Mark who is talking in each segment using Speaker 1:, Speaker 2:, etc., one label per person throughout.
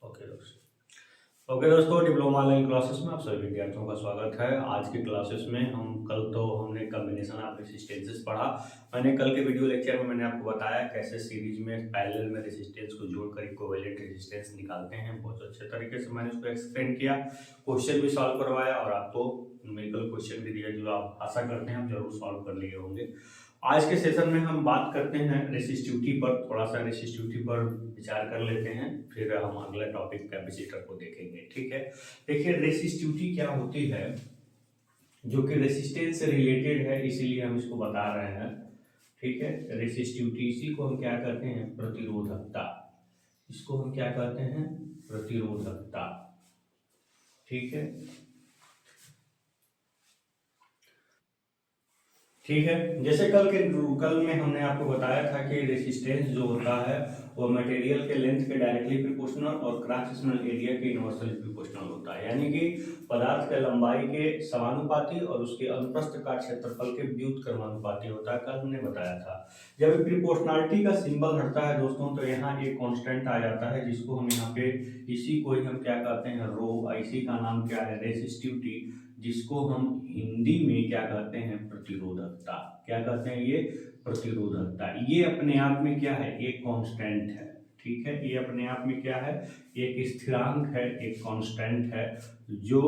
Speaker 1: Okay दोस्तों, diploma online classes में आप सभी विद्यार्थियों का स्वागत है। आज की क्लासेस में कल तो हमने कॉम्बिनेशन ऑफ रेसिस्टेंसेस पढ़ा। मैंने कल के वीडियो लेक्चर में मैंने आपको बताया कैसे सीरीज में पैरेलल में रेसिस्टेंस को जोड़कर इक्विवेलेंट रेसिस्टेंस निकालते हैं। बहुत अच्छे तरीके से मैंने उसको एक्सप्लेन किया, क्वेश्चन भी सॉल्व करवाया और आपको न्यूमेरिकल क्वेश्चन भी दिया जो आप आशा करते हैं आप जरूर सॉल्व कर लिए होंगे। आज के सेशन में हम बात करते हैं रेसिस्टिविटी पर, थोड़ा सा रेसिस्टिविटी पर विचार कर लेते हैं, फिर हम अगला टॉपिक कैपेसिटर को देखेंगे। ठीक है, देखिए रेसिस्टिविटी क्या होती है, जो कि रेसिस्टेंस से रिलेटेड है, इसीलिए हम इसको बता रहे हैं। ठीक है, रेसिस्टिविटी, इसी को हम क्या कहते हैं, प्रतिरोधकता। इसको हम क्या कहते हैं, प्रतिरोधकता। ठीक है, ठीक है। जैसे कल में हमने आपको बताया था कि रेसिस्टेंस जो होता है वो मटेरियल के लेंथ के डायरेक्टली प्रोपोर्शनल और क्रॉस सेक्शनल एरिया के इनवर्सली प्रोपोर्शनल होता है, यानी कि पदार्थ के लंबाई के समानुपाती और उसके अनुप्रस्थ का क्षेत्रफल के व्युत्क्रमानुपाती होता है। कल हमने बताया था। जब प्रोपोर्शनलिटी का सिंबल हटता है दोस्तों, तो यहाँ एक कांस्टेंट आ जाता है, जिसको हम यहाँ पे इसी को ही हम क्या कहते हैं, रो। इसी का नाम क्या है, रेसिस्टिविटी, जिसको हम हिंदी में क्या कहते हैं, प्रतिरोधकता। क्या कहते हैं, ये प्रतिरोधकता। ये अपने आप में क्या है, एक कांस्टेंट है। ठीक है, ये अपने आप में क्या है, एक स्थिरांक है, एक कांस्टेंट है, जो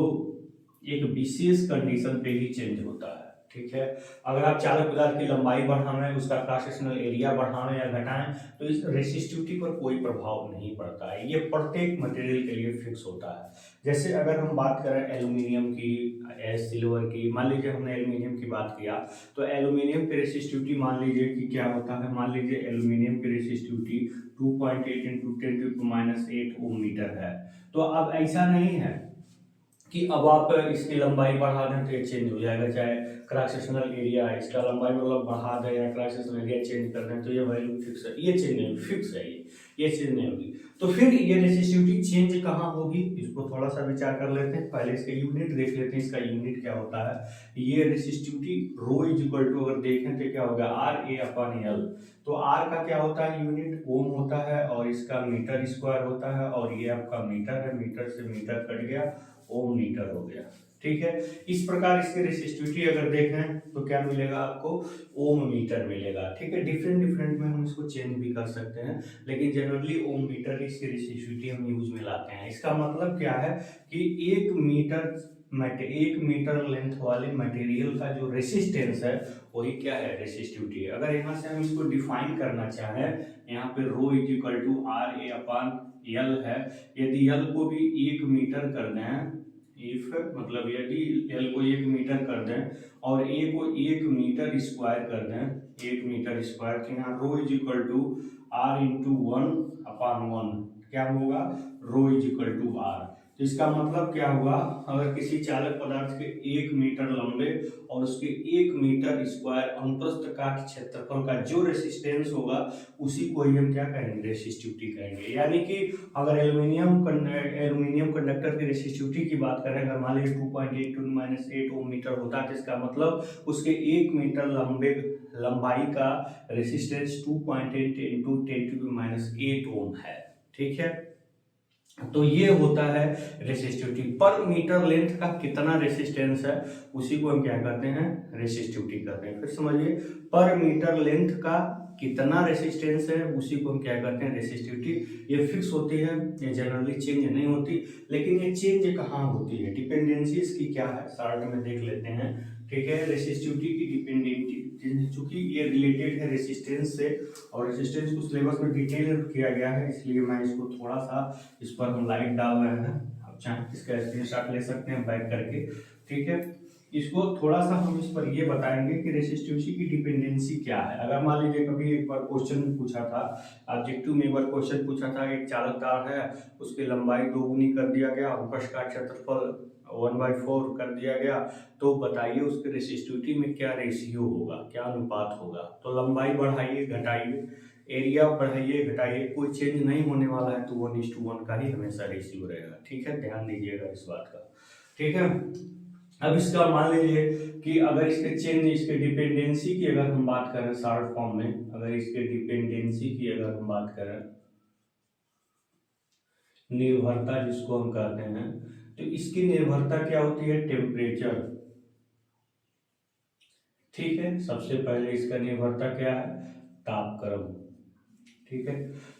Speaker 1: एक विशेष कंडीशन पे ही चेंज होता है। ठीक है, अगर आप चालक पदार्थ की लंबाई बढ़ाएं, उसका क्रॉस सेक्शनल एरिया बढ़ाएं या घटाएं, तो इस रेसिस्टिविटी पर कोई प्रभाव नहीं पड़ता है। ये प्रत्येक मटेरियल के लिए फिक्स होता है। जैसे अगर हम बात करें एल्यूमिनियम की, सिल्वर की, मान लीजिए हमने एल्यूमिनियम की बात किया, तो एल्यूमिनियम की रेसिस्टिविटी मान लीजिए कि क्या होता है, मान लीजिए एल्यूमिनियम की रेसिस्टिविटी 2.8 × 10⁻⁸ ओम मीटर है। तो अब ऐसा नहीं है कि अब आप इसकी लंबाई बढ़ा दें तो ये चेंज हो जाएगा, चाहे क्रॉस सेक्शनल एरिया है, इसका लंबाई मतलब बढ़ा दें या क्रॉस सेक्शनल एरिया चेंज कर दें तो ये वैल्यू फिक्स है, ये चेंज नहीं, फिक्स है, ये चेंज नहीं होगी। तो फिर ये रेसिस्टिविटी चेंज कहाँ होगी, इसको थोड़ा सा विचार कर लेते हैं। पहले इसका यूनिट देख लेते हैं, इसका यूनिट क्या होता है। ये resistivity rho is equal to, अगर देखें तो क्या होगा, RA/L। तो आर का क्या होता है, यूनिट ओम होता है, और इसका मीटर स्क्वायर होता है, और ये आपका मीटर है, मीटर से मीटर कट गया, ओम मीटर हो गया। ठीक है, इस प्रकार इसकी रेसिस्टिविटी अगर देखें तो क्या मिलेगा आपको, ओम मीटर मिलेगा। ठीक है, डिफरेंट में हम इसको चेंज भी कर सकते हैं, लेकिन जनरली ओम मीटर इसकी रेसिस्टिविटी हम यूज में लाते हैं। इसका मतलब क्या है कि 1 मीटर लेंथ वाले मटेरियल का जो रेसिस्टेंस है वही क्या है, रेसिस्टिविटी है। अगर यहाँ से हम इसको डिफाइन करना चाहें, यहाँ पे रो इज इक्वल टू RA/L है। यदि L को भी 1 मीटर कर दें, इफ मतलब यदि L को 1 मीटर कर दें और A को 1 मीटर स्क्वायर कर दें, 1 मीटर स्क्वायर, तो यहाँ रो इज इक्वल टू R × 1/1 क्या होगा, रो इज इक्वल टू R। तो इसका मतलब क्या हुआ, अगर किसी चालक पदार्थ के 1 मीटर लंबे और उसके 1 मीटर स्क्वायर अनुप्रस्थ काट क्षेत्रफल का जो रेसिस्टेंस होगा उसी को ही हम क्या कहेंगे, रेसिस्टिविटी कहेंगे। यानी कि अगर एल्यूमिनियम कंडक्टर की रेसिस्टिविटी की बात करें, अगर मान लीजिए 2.8 × 10⁻⁸ ओम मीटर होता है, तो इसका मतलब उसके 1 मीटर लंबाई का रेसिस्टेंस 2.8 × 10⁻⁸ ओम है। ठीक है, तो ये होता है रेसिस्टिविटी। पर मीटर लेंथ का कितना रेसिस्टेंस है उसी को हम क्या करते हैं, रेसिस्टिविटी करते हैं। फिर समझिए, पर मीटर लेंथ का कितना रेसिस्टेंस है उसी को हम क्या करते हैं, रेसिस्टिविटी। ये फिक्स होती है, ये जनरली चेंज नहीं होती। लेकिन ये चेंज कहाँ होती है, डिपेंडेंसी इसकी क्या है, शॉर्ट में देख लेते हैं। ठीक है, रेसिस्टिविटी की डिपेंडेंसी, चूंकि ये रिलेटेड है रेसिस्टेंस से, और रेसिस्टेंस को सिलेबस में डिटेल किया गया है, इसलिए मैं इसको थोड़ा सा इस पर हम लाइट डाल रहे हैं। आप चाहें इसका स्क्रीनशॉट ले सकते हैं बैक करके। ठीक है, इसको थोड़ा सा हम इस पर ये बताएंगे कि रेसिस्टिविटी की डिपेंडेंसी क्या है। अगर मान लीजिए कभी एक बार क्वेश्चन पूछा था, ऑब्जेक्टिव में एक बार क्वेश्चन पूछा था, एक चालक तार है, उसकी लंबाई 2 गुनी कर दिया गया, अनुप्रस्थ का क्षेत्रफल 1/4 कर दिया गया, तो बताइए उसके रेसिस्टिविटी में क्या रेशियो होगा, क्या अनुपात होगा। तो लंबाई बढ़ाइए घटाइए, एरिया बढ़ाइए घटाइए, कोई चेंज नहीं होने वाला है, तो 1:1 का ही हमेशा रेशियो रहेगा। ठीक है, ध्यान दीजिएगा इस बात का। ठीक है, अब इसका मान लीजिए कि अगर इसके डिपेंडेंसी की अगर हम बात करें शॉर्ट फॉर्म में, अगर इसके डिपेंडेंसी की अगर हम बात करें, निर्भरता जिसको हम कहते हैं, तो इसकी निर्भरता क्या होती है, टेम्परेचर। ठीक है, सबसे पहले इसका निर्भरता क्या है, तापक्रम। ठीक है,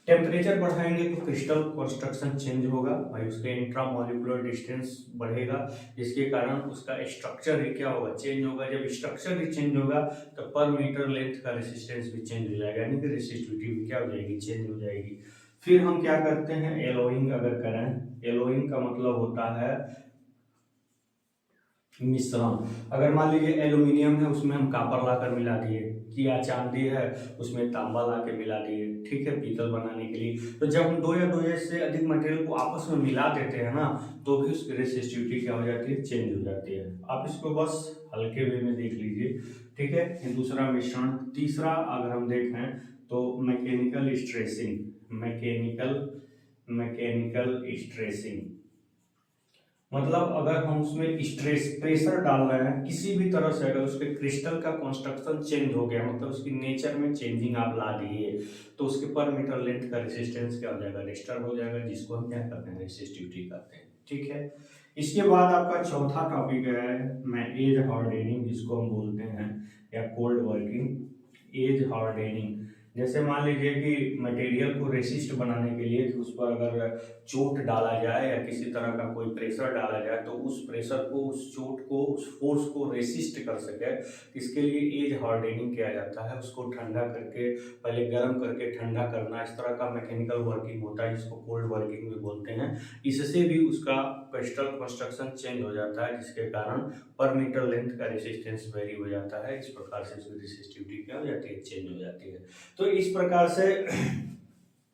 Speaker 1: टेम्परेचर बढ़ाएंगे तो क्रिस्टल कंस्ट्रक्शन चेंज होगा भाई, उसके इंट्रामोलिकुलर डिस्टेंस बढ़ेगा, जिसके कारण उसका स्ट्रक्चर ही क्या होगा, चेंज होगा। जब स्ट्रक्चर ही चेंज होगा तो पर मीटर लेंथ का रेसिस्टेंस भी चेंज हो जाएगा, यानी कि रेसिस्टिविटी भी क्या हो जाएगी, चेंज हो जाएगी। फिर हम क्या करते हैं, एलोइंग अगर करें, एलोइंग का मतलब होता है मिश्रण। अगर मान लीजिए एल्यूमिनियम है, उसमें हम कॉपर लाकर मिला दिए, या चांदी है उसमें तांबा ला के मिला दिए, ठीक है, पीतल बनाने के लिए। तो जब हम दो या दो से अधिक मटेरियल को आपस में मिला देते हैं ना, तो भी उसकी रेसिस्टिविटी क्या हो जाती है, चेंज हो जाती है। आप इसको बस हल्के वे में देख लीजिए। ठीक है, ये दूसरा मिश्रण। तीसरा अगर हम देखें तो mechanical stressing, mechanical mechanical stressing मतलब अगर हम उसमें स्ट्रेस प्रेशर डाल रहे हैं किसी भी तरह से, अगर उसके क्रिस्टल का कंस्ट्रक्शन चेंज हो गया, मतलब उसकी नेचर में चेंजिंग आप ला दिए, तो उसके पर मीटर लेंथ का रेसिस्टेंस क्या हो जाएगा, डिस्टर्ब हो जाएगा, जिसको हम क्या करते हैं, रेसिस्टिविटी कहते हैं। ठीक है, इसके बाद आपका चौथा टॉपिक है मैं एज हार्डेनिंग, जिसको हम बोलते हैं, या कोल्ड वर्किंग। एज हार्डेनिंग, जैसे मान लीजिए कि मटेरियल को रेसिस्ट बनाने के लिए कि उस पर अगर चोट डाला जाए या किसी तरह का कोई प्रेशर डाला जाए, तो उस प्रेशर को, उस चोट को, उस फोर्स को रेसिस्ट कर सके, इसके लिए एज हार्डेनिंग किया जाता है। उसको ठंडा करके, पहले गर्म करके ठंडा करना, इस तरह का मैकेनिकल वर्किंग होता है, जिसको कोल्ड वर्किंग भी बोलते हैं। इससे भी उसका क्रिस्टल कंस्ट्रक्शन चेंज हो जाता है, जिसके कारण पर मीटर लेंथ का रेसिस्टेंस वेरी हो जाता है। इस प्रकार से उसकी रेसिस्टिविटी क्या हो जाती है, चेंज हो जाती है। तो इस प्रकार से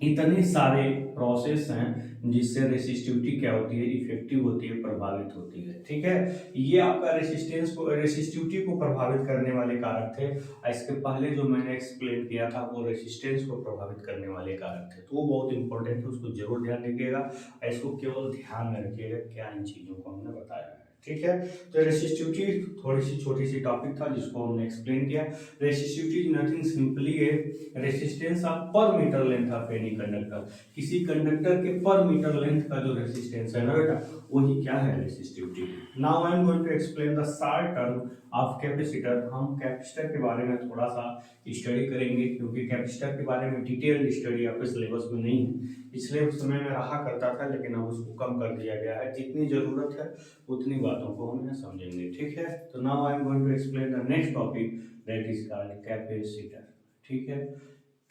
Speaker 1: इतने सारे प्रोसेस हैं जिससे रेसिस्टिविटी क्या होती है, इफेक्टिव होती है, प्रभावित होती है। ठीक है, ये आपका रेसिस्टिविटी को प्रभावित करने वाले कारक थे। इसके पहले जो मैंने एक्सप्लेन किया था वो रेसिस्टेंस को प्रभावित करने वाले कारक थे, तो वो बहुत इंपॉर्टेंट है, उसको जरूर ध्यान रखिएगा। इसको केवल ध्यान में रखिएगा क्या इन चीजों को हमने बताया है। ठीक है, तो रेसिस्टिविटी थोड़ी सी छोटी सी टॉपिक था जिसको हमने एक्सप्लेन किया। Resistivity is nothing simply a resistance of per metre length of any conductor. किसी कंडक्टर के पर मीटर लेंथ का जो रेसिस्टेंस है ना बेटा, वही क्या है, resistivity. Now I am going to explain the short term of capacitor. हम कैपेसिटर के बारे में थोड़ा सा स्टडी करेंगे, क्योंकि कैपेसिटर के बारे में डिटेल्ड स्टडी आपके सिलेबस में नहीं है। पिछले समय में रहा करता था, लेकिन अब उसको कम कर दिया गया है। जितनी जरूरत है उतनी बातों को हम यहाँ समझेंगे। ठीक है, तो now I am going to explain the next topic, that is called capacitor. ठीक है,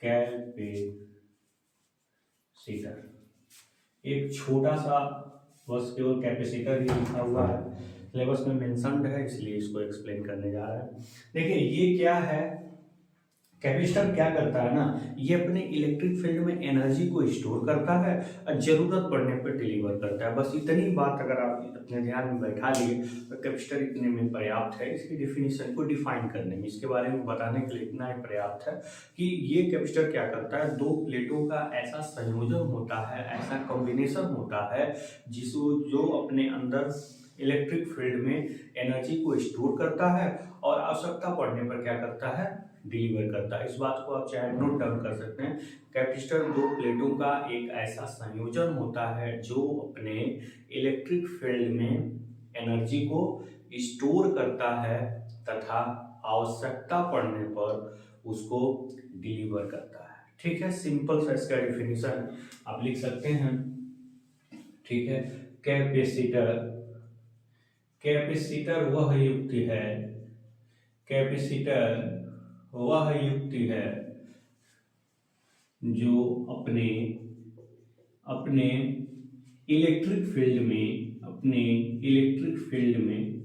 Speaker 1: कैपेसिटर एक छोटा सा, बस केवल कैपेसिटर ही लिखा हुआ है, सिलेबस में मेंशन्ड है, इसलिए इसको एक्सप्लेन करने जा रहा है। देखिए ये क्या है, कैपेसिटर क्या करता है ना, ये अपने इलेक्ट्रिक फील्ड में एनर्जी को स्टोर करता है और जरूरत पड़ने पर डिलीवर करता है। बस इतनी बात अगर आप अपने ध्यान में बैठा लिए तो कैपेसिटर इतने में पर्याप्त है। इसकी डिफिनीशन को डिफाइन करने में, इसके बारे में बताने के लिए इतना ही पर्याप्त है कि ये कैपेसिटर क्या करता है, दो प्लेटों का ऐसा संयोजन होता है, ऐसा कॉम्बिनेशन होता है जिसको जो अपने अंदर इलेक्ट्रिक फील्ड में एनर्जी को स्टोर करता है और आवश्यकता पड़ने पर क्या करता है, डिलीवर करता है। इस बात को आप चाहे नोट डाउन कर सकते हैं। कैपेसिटर दो प्लेटों का एक ऐसा संयोजन होता है जो अपने इलेक्ट्रिक फील्ड में एनर्जी को स्टोर करता है तथा आवश्यकता पड़ने पर उसको डिलीवर करता है। ठीक है, सिंपल सा इसका डिफिनीशन आप लिख सकते हैं। ठीक है, कैपेसिटर कैपेसिटर वह युक्ति है, कैपेसिटर वह युक्ति है जो अपने अपने इलेक्ट्रिक फील्ड में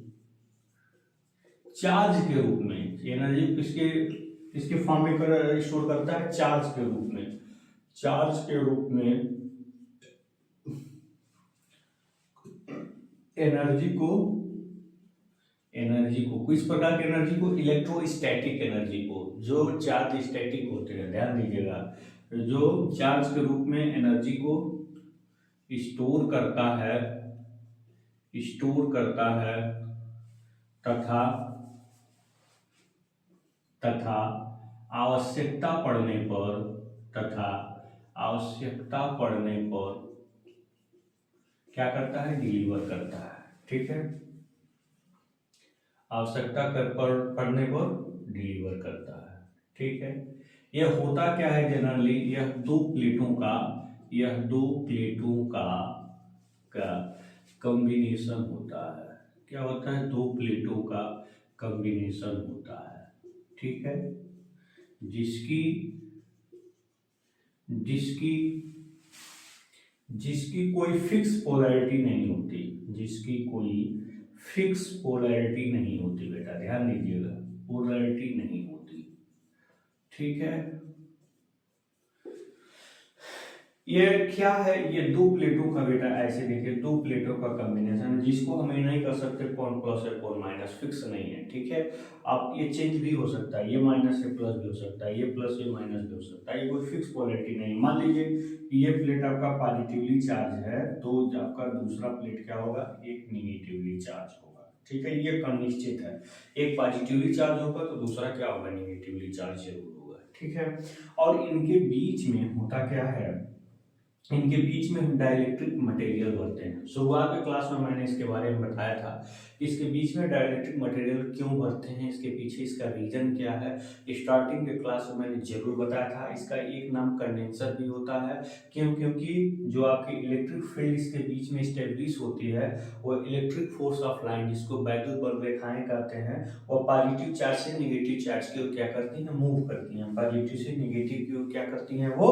Speaker 1: चार्ज के रूप में एनर्जी किसके किसके फॉर्म में स्टोर करता है, चार्ज के रूप में, चार्ज के रूप में एनर्जी को किस प्रकार की एनर्जी को, इलेक्ट्रोस्टैटिक एनर्जी को, जो चार्ज स्टैटिक होते हैं, ध्यान दीजिएगा, जो चार्ज के रूप में एनर्जी को स्टोर करता है तथा तथा आवश्यकता पड़ने पर क्या करता है, डिलीवर करता है। ठीक है, आवश्यकता पड़ने पर डिलीवर करता है। ठीक है, यह होता क्या है जनरली, यह दो प्लेटों का कॉम्बिनेशन होता है। क्या होता है, दो प्लेटों का कॉम्बिनेशन होता है। ठीक है, जिसकी जिसकी जिसकी कोई फिक्स पोलैरिटी नहीं होती, जिसकी कोई फिक्स पोलैरिटी नहीं होती, बेटा ध्यान दीजिएगा, पोलैरिटी नहीं होती। ठीक है, ये क्या है, ये दो प्लेटों का बेटा ऐसे देखिए, दो प्लेटों का कॉम्बिनेशन है जिसको हम ये नहीं कर सकते कौन प्लस है कौन माइनस, फिक्स नहीं है। ठीक है, आप ये चेंज भी हो सकता है, ये माइनस से प्लस भी हो सकता है, ये प्लस ये माइनस भी हो सकता है, ये कोई फिक्स पोलैरिटी नहीं। मान लीजिए ये प्लेट आपका पॉजिटिवली चार्ज है, तो आपका दूसरा प्लेट क्या होगा, एक निगेटिवली चार्ज होगा। ठीक है, ये निश्चित है, एक पॉजिटिवली चार्ज होगा तो दूसरा क्या होगा, निगेटिवली चार्ज जरूर होगा। ठीक है, और इनके बीच में होता क्या है, इनके बीच में हम डाइलेक्ट्रिक मटेरियल भरते हैं। शुरुआत के क्लास में मैंने इसके बारे में बताया था, इसके बीच में डाइलेक्ट्रिक मटेरियल क्यों भरते हैं, इसके पीछे इसका रीजन क्या है, स्टार्टिंग के क्लास में मैंने जरूर बताया था। इसका एक नाम कंडेंसर भी होता है, क्यों, क्योंकि जो आपकी इलेक्ट्रिक फील्ड इसके बीच में स्टेब्लिश होती है, वो इलेक्ट्रिक फोर्स ऑफ लाइन, जिसको वैद्युत बल रेखाएं कहते हैं, वो पॉजिटिव चार्ज से निगेटिव चार्ज की ओर क्या करती हैं, मूव करती हैं। पॉजिटिव से निगेटिव की ओर क्या करती हैं, वो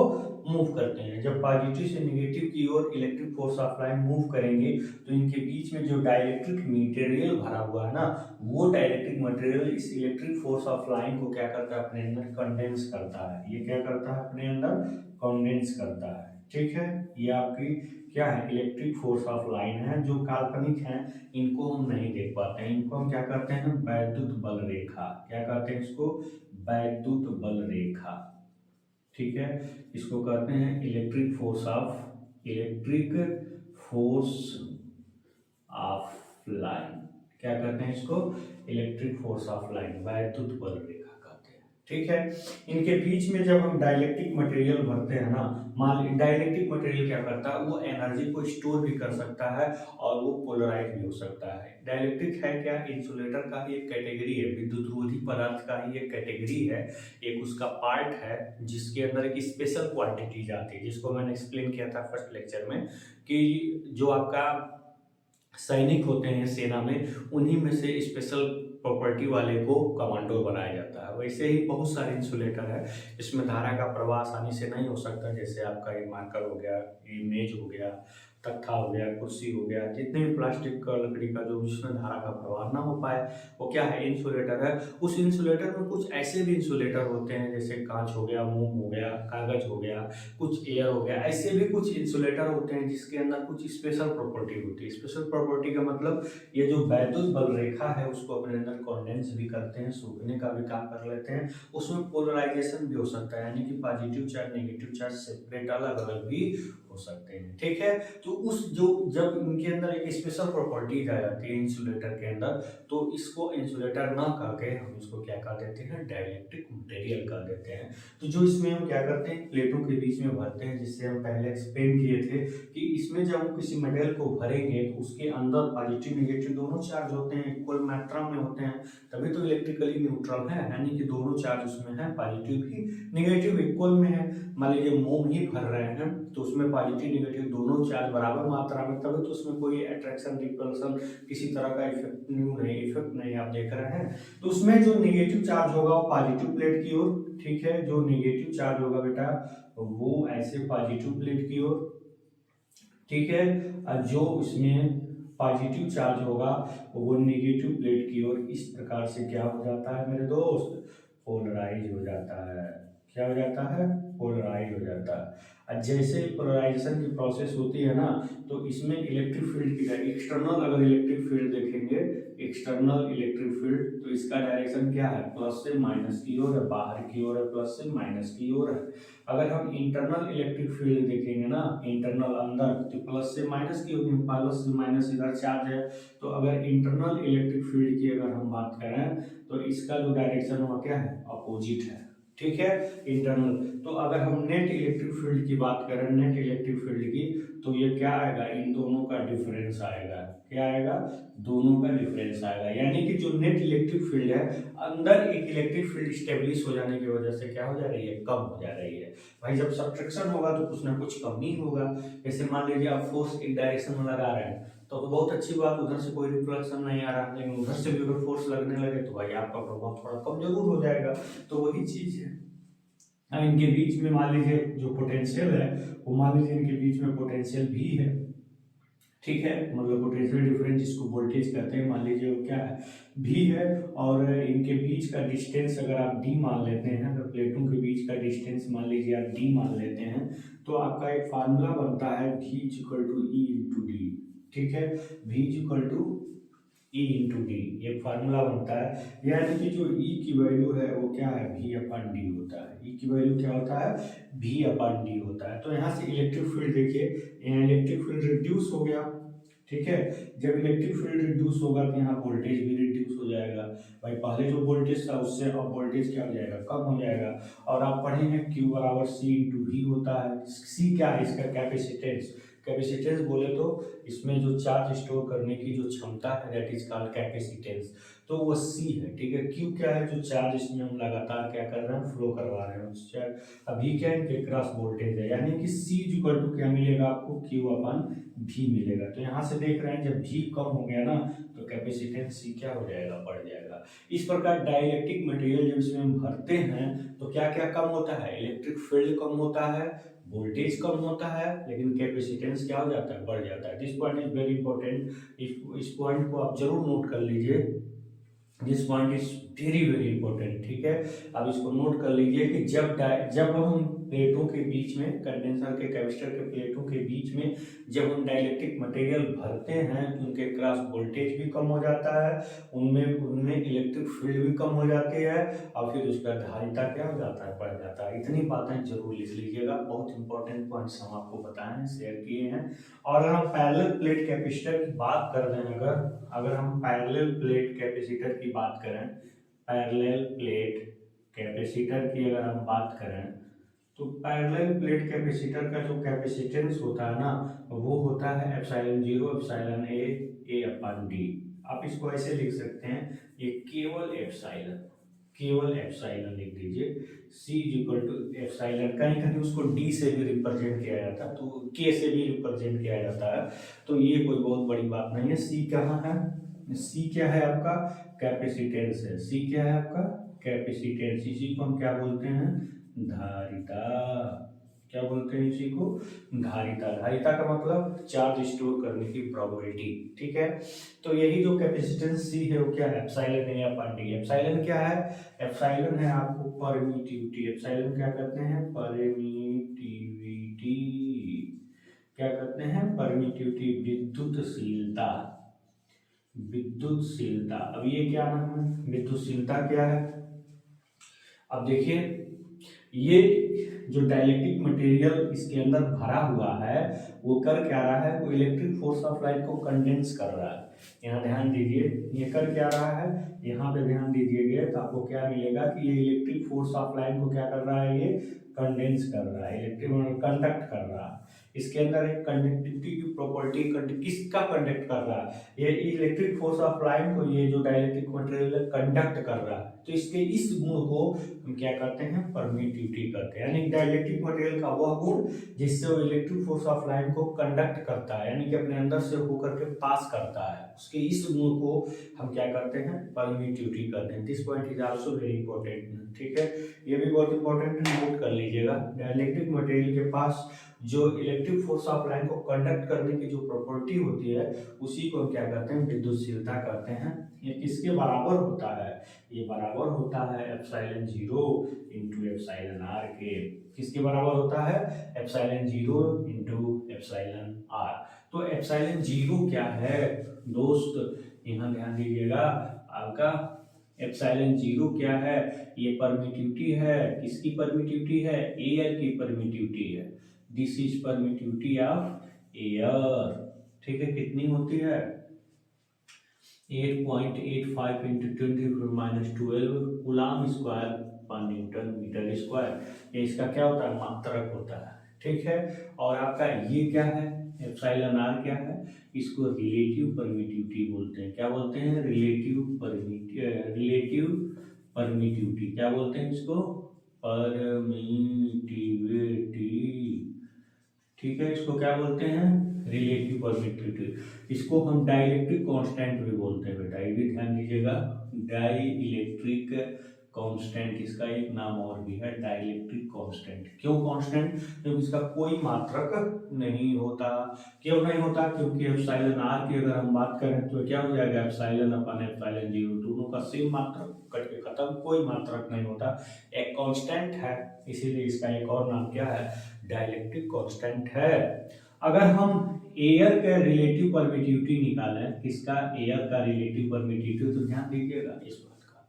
Speaker 1: मूव करते हैं। जब पॉजिटिव से नेगेटिव की ओर electric force of line move करेंगे तो इनके बीच में जो डाइलेक्ट्रिक मटेरियल भरा हुआ है ना, वो डाइलेक्ट्रिक मटेरियल इस इलेक्ट्रिक फोर्स ऑफ लाइन को क्या करता है, अपने अंदर कंडेंस करता है। ये क्या करता है, अपने अंदर कंडेंस करता है। ठीक है, ये आपकी क्या है, इलेक्ट्रिक फोर्स ऑफ लाइन है, जो काल्पनिक है, इनको हम नहीं देख पाते हैं, इनको हम क्या करते हैं, वैद्युत बल रेखा, क्या कहते हैं इसको, वैद्युत बल रेखा। ठीक है, इसको कहते हैं इलेक्ट्रिक फोर्स ऑफ लाइन। क्या कहते हैं इसको, इलेक्ट्रिक फोर्स ऑफ लाइन, वैद्युत बल रेखा कहते हैं। ठीक है, इनके बीच में जब हम डाइलेक्ट्रिक मटेरियल भरते हैं ना, मान डाइलेक्ट्रिक मटेरियल क्या करता है, वो एनर्जी को स्टोर भी कर सकता है और वो पोलराइज भी हो सकता है। डाइलेक्ट्रिक है क्या, इंसुलेटर का ही एक कैटेगरी है, विद्युत रोधी पदार्थ का ही एक कैटेगरी है, एक उसका पार्ट है जिसके अंदर एक स्पेशल क्वांटिटीज आती है, जिसको मैंने एक्सप्लेन किया था फर्स्ट लेक्चर में, कि जो आपका सैनिक होते हैं सेना में, उन्हीं में से स्पेशल प्रॉपर्टी वाले को कमांडो बनाया जाता है। वैसे ही बहुत सारे इंसुलेटर है, इसमें धारा का प्रवाह आसानी से नहीं हो सकता, जैसे आपका ये मार्कर हो गया, ये मेज हो गया, तख्ता हो गया, कुर्सी हो गया, जितने भी प्लास्टिक का लकड़ी का जो जिसमें धारा का प्रवाह ना हो पाए, वो क्या है, इंसुलेटर है। उस इंसुलेटर में कुछ ऐसे भी इंसुलेटर होते हैं, जैसे कांच हो गया, मोम हो गया, कागज हो गया, कुछ एयर हो गया, ऐसे भी कुछ इंसुलेटर होते हैं जिसके अंदर कुछ स्पेशल प्रॉपर्टी होती है। स्पेशल प्रॉपर्टी का मतलब ये जो वैद्युत बल रेखा है उसको अपने अंदर कंडेंस भी करते हैं, सूखने का भी काम कर लेते हैं, उसमें पोलराइजेशन भी हो सकता है, यानी कि positive charge negative charge separate अलग अलग भी हो सकते हैं। ठीक है, तो उस जो जब इनके अंदर एक स्पेशल प्रॉपर्टीज आ जाती है इंसुलेटर के अंदर, तो इसको इंसुलेटर ना कह के हम इसको क्या कह देते हैं, डाइलेक्ट्रिक मटेरियल कह देते हैं। तो जो इसमें हम क्या करते हैं, प्लेटों के बीच में भरते हैं, जिससे हम पहले एक्सप्लेन किए थे कि इसमें जब हम किसी मटेरियल को भरेंगे तो उसके अंदर पॉजिटिव नेगेटिव दोनों चार्ज होते हैं, इक्वल मात्रा में होते हैं, तभी तो इलेक्ट्रिकली न्यूट्रल है, यानी कि दोनों चार्ज उसमें है, पॉजिटिव भी नेगेटिव इक्वल में है। मान लीजिए मोम ही भर रहे हैं तो उसमें पॉजिटिव नेगेटिव दोनों चार्ज बराबर मात्रा में, तभी तो उसमें कोई अट्रैक्शन रिपल्सन किसी तरह का इफेक्ट नहीं आप देख रहे हैं। तो उसमें जो नेगेटिव चार्ज होगा वो पॉजिटिव प्लेट की ओर, ठीक है, जो नेगेटिव चार्ज होगा बेटा वो ऐसे पॉजिटिव प्लेट की ओर, ठीक है, और जो इसमें पॉजिटिव चार्ज होगा वो नेगेटिव प्लेट की ओर इस प्रकार से क्या हो जाता है मेरे दोस्त, पोलराइज हो जाता है। क्या हो जाता है, पोलराइज हो जाता है। और जैसे पोलराइजेशन की प्रोसेस होती है ना, तो इसमें इलेक्ट्रिक फील्ड की एक्सटर्नल अगर इलेक्ट्रिक फील्ड देखेंगे, एक्सटर्नल इलेक्ट्रिक फील्ड, तो इसका डायरेक्शन क्या है, प्लस से माइनस की ओर है, बाहर की ओर है, प्लस से माइनस की ओर है। अगर हम इंटरनल इलेक्ट्रिक फील्ड देखेंगे ना, इंटरनल अंदर, तो प्लस से माइनस की होगी, प्लस से माइनस इधर चार्ज है, तो अगर इंटरनल इलेक्ट्रिक फील्ड की अगर हम बात करें तो इसका जो डायरेक्शन होगा क्या है, अपोजिट है। ठीक है, इंटरनल। तो अगर हम नेट इलेक्ट्रिक फील्ड की बात करें, नेट इलेक्ट्रिक फील्ड की, तो ये क्या आएगा, इन दोनों का डिफरेंस आएगा। क्या आएगा, दोनों का डिफरेंस आएगा। यानी कि जो नेट इलेक्ट्रिक फील्ड है, अंदर एक इलेक्ट्रिक फील्ड स्टेब्लिश हो जाने की वजह से क्या हो जा रही है, कम हो जा रही है। भाई जब सब्ट्रैक्शन होगा तो कुछ ना कुछ कम ही होगा। जैसे मान लीजिए आप फोर्स एक डायरेक्शन में लगा रहे हैं, तो बहुत अच्छी बात, उधर से कोई रिफ्लेक्शन नहीं आ रहा, लेकिन उधर से भी अगर फोर्स लगने लगे तो भाई आपका प्रभाव थोड़ा कम जरूर हो जाएगा। तो वही चीज है। अब इनके बीच में मान लीजिए जो पोटेंशियल है, वो मान लीजिए इनके बीच में पोटेंशियल भी है, ठीक है, मतलब पोटेंशियल डिफरेंस जिसको वोल्टेज कहते हैं, मान लीजिए वो क्या है, भी है। और इनके बीच का डिस्टेंस अगर आप डी मान लेते हैं, अगर प्लेटों के बीच का डिस्टेंस मान लीजिए आप डी मान लेते हैं, तो आपका एक फार्मूला बनता है V equal to E into D. ठीक है, V equal to E into D, एक फार्मूला बनता है। यानी कि जो ई की वैल्यू है वो क्या है, V अपन डी होता है। ई की वैल्यू क्या होता है, V अपन डी होता है। तो यहाँ से इलेक्ट्रिक फील्ड देखिए, यहाँ इलेक्ट्रिक फील्ड रिड्यूस हो गया, ठीक है। जब इलेक्ट्रिक फील्ड रिड्यूस होगा तो यहाँ वोल्टेज भी रिड्यूस हो जाएगा। भाई पहले जो वोल्टेज था उससे अब वोल्टेज क्या हो जाएगा, कम हो जाएगा। और आप पढ़े हैं Q बराबर C इंटू V होता है। C क्या है, इसका कैपेसिटेंस। कैपेसिटेंस बोले तो इसमें जो चार्ज स्टोर करने की जो क्षमता है, दैट इज कॉल्ड कैपेसिटेंस, तो वो C है, ठीक है। Q क्या है, जो चार्ज इसमें हम लगातार क्या कर रहे हैं, फ्लो करवा रहे हैं उस चार्ज। अभी क्या इनके क्रॉस वोल्टेज है, यानी कि C इक्वल टू क्या मिलेगा आपको, Q अपन V मिलेगा। तो यहाँ से देख रहे हैं जब V कम हो गया ना, तो कैपेसिटेंस C क्या हो जाएगा, बढ़ जाएगा। इस प्रकार डाइलेक्ट्रिक मटेरियल जब इसमें भरते हैं तो क्या क्या कम होता है, इलेक्ट्रिक फील्ड कम होता है, वोल्टेज कम होता है, लेकिन कैपेसिटेंस क्या हो जाता है, बढ़ जाता है। This point is very important, इस पॉइंट को आप जरूर नोट कर लीजिए। This point is very very important, ठीक है। अब इसको नोट कर लीजिए कि जब हम प्लेटों के बीच में, कंडेंसर के कैपेसिटर के प्लेटों के बीच में जब हम डाइलेक्ट्रिक मटेरियल भरते हैं तो उनके क्रॉस वोल्टेज भी कम हो जाता है, उनमें उनमें इलेक्ट्रिक फील्ड भी कम हो जाती है, और फिर उसका धारिता क्या हो जाता है, बढ़ जाता है। इतनी बातें जरूर लिख लीजिएगा, बहुत इंपॉर्टेंट पॉइंट्स हम आपको बताए हैं, शेयर किए हैं। और अगर हम पैरेलल प्लेट कैपेसिटर की बात कर रहे हैं, अगर हम पैरेलल प्लेट कैपेसिटर की बात करें, पैरेलल प्लेट कैपेसिटर की अगर हम बात करें, तो पैरेलल प्लेट कैपेसिटर का जो कैपेसिटेंस होता है ना, वो होता है एप्सिलॉन 0 एप्सिलॉन ए अपन डी। आप इसको ऐसे लिख सकते हैं, ये केवल एप्सिलॉन लिख दीजिए। C इक्वल टू एप्सिलॉन, कहीं कहीं उसको D से भी रिप्रेजेंट किया जाता है, तो K से भी रिप्रेजेंट किया जाता है, तो ये कोई बहुत बड़ी बात नहीं है। C कहाँ है, C क्या है आपका, कैपेसिटेंस है। C क्या है आपका, कैपेसिटेंस। इसी को हम क्या बोलते हैं, धारिता। क्या बोलते हैं इसी को, धारिता। धारिता का मतलब चार्ज स्टोर करने की प्रोबेबिलिटी, ठीक है। तो यही जो कैपेसिटेंस C है वो क्या है, एप्सिलॉन है अपन डी। एप्सिलॉन क्या है, एप्सिलॉन है आपको परमिटिविटी। एप्सिलॉन क्या कहते हैं, परमिटिविटी, क्या कहते हैं, परमिटिविटी, विद्युतशीलता। विद्युतशीलता, अब ये क्या नाम है, विद्युतशीलता क्या है। अब देखिए, ये जो डाइलेक्ट्रिक मटेरियल इसके अंदर भरा हुआ है, वो कर क्या रहा है, वो इलेक्ट्रिक फोर्स ऑफ लाइट को कंडेंस कर रहा है। यहाँ ध्यान दीजिए, ये कर क्या रहा है, यहाँ पे ध्यान दीजिएगा तो आपको क्या मिलेगा कि ये इलेक्ट्रिक फोर्स ऑफ लाइट को क्या कर रहा है, ये कंडेंस कर रहा है, इलेक्ट्रिक कंडक्ट कर रहा है। इसके अंदर एक कंडक्टिविटी की प्रॉपर्टी, किसका कंडक्ट कर रहा है, ये इलेक्ट्रिक फोर्स ऑफ लाइट को ये जो डाइलेक्ट्रिक मटेरियल कंडक्ट कर रहा है। तो इसके इस गुण को हम क्या करते हैं, परमिटिविटी करते हैं। यानी डाइलेक्ट्रिक मटेरियल का वह गुण जिससे वो इलेक्ट्रिक फोर्स ऑफ लाइट को कंडक्ट करता है, यानी कि अपने अंदर से होकर के पास करता है, उसके इस गुण को हम क्या करते हैं, परमिटिविटी करते हैं। This point is also very important, ठीक है, ये भी बहुत इंपॉर्टेंट है, नोट कर लीजिएगा। डाइलेक्ट्रिक मटेरियल के पास जो इलेक्ट्रिक फोर्स ऑफ लाइन को कंडक्ट करने की जो प्रॉपर्टी होती है, उसी को क्या कहते हैं, विद्युतशीलता कहते हैं। ये किसके बराबर होता है, ये बराबर होता है एप्सिलॉन 0 इंटू एप्सिलॉन आर के। किसके बराबर होता है, एप्सिलॉन 0 इंटू एप्सिलॉन आर। तो एप्सिलॉन 0 क्या है दोस्त, यहाँ ध्यान दीजिएगा, आपका एप्सिलॉन 0 क्या है, ये परमिटिविटी है। किसकी परमिटिविटी है, एयर की परमिटिविटी है। This is permittivity of air, ठीक है। कितनी होती है, 8.85 इंटू 10⁻⁻12 कूलम स्क्वायर पर न्यूटन मीटर स्क्वायर। ये इसका क्या होता है, मात्रक होता है, ठीक है। और आपका ये क्या है, एप्सिलॉन आर क्या है, इसको रिलेटिव परमिटिविटी बोलते हैं। क्या बोलते हैं, रिलेटिव परमिटिविटी क्या बोलते हैं इसको, परमिटिविटी, ठीक है। इसको क्या बोलते हैं, रिलेटिव परमिटिविटी। इसको हम डाइलेक्ट्रिक कांस्टेंट भी बोलते हैं बेटा, ये भी ध्यान दीजिएगा। डाई इलेक्ट्रिक कांस्टेंट इसका एक नाम और भी है, डाइलेक्ट्रिक कांस्टेंट। क्यों कांस्टेंट, क्योंकि इसका कोई मात्रक नहीं होता। क्यों नहीं होता, क्योंकि एप्सिलॉन आर की अगर हम बात करें तो क्या हो जाएगा, एप्सिलॉन अपन एप्सिलॉन जीरो, दोनों का सेम मात्रक, कट के खत्म, कोई मात्रक नहीं होता, एक कांस्टेंट है, इसीलिए इसका एक और नाम क्या है, डाइलेक्ट्रिक कांस्टेंट है। अगर हम एयर का रिलेटिव परमिटिविटी निकालें, किसका, एयर का रिलेटिव परमिटिविटी, तो ध्यान दीजिएगा इस बात का।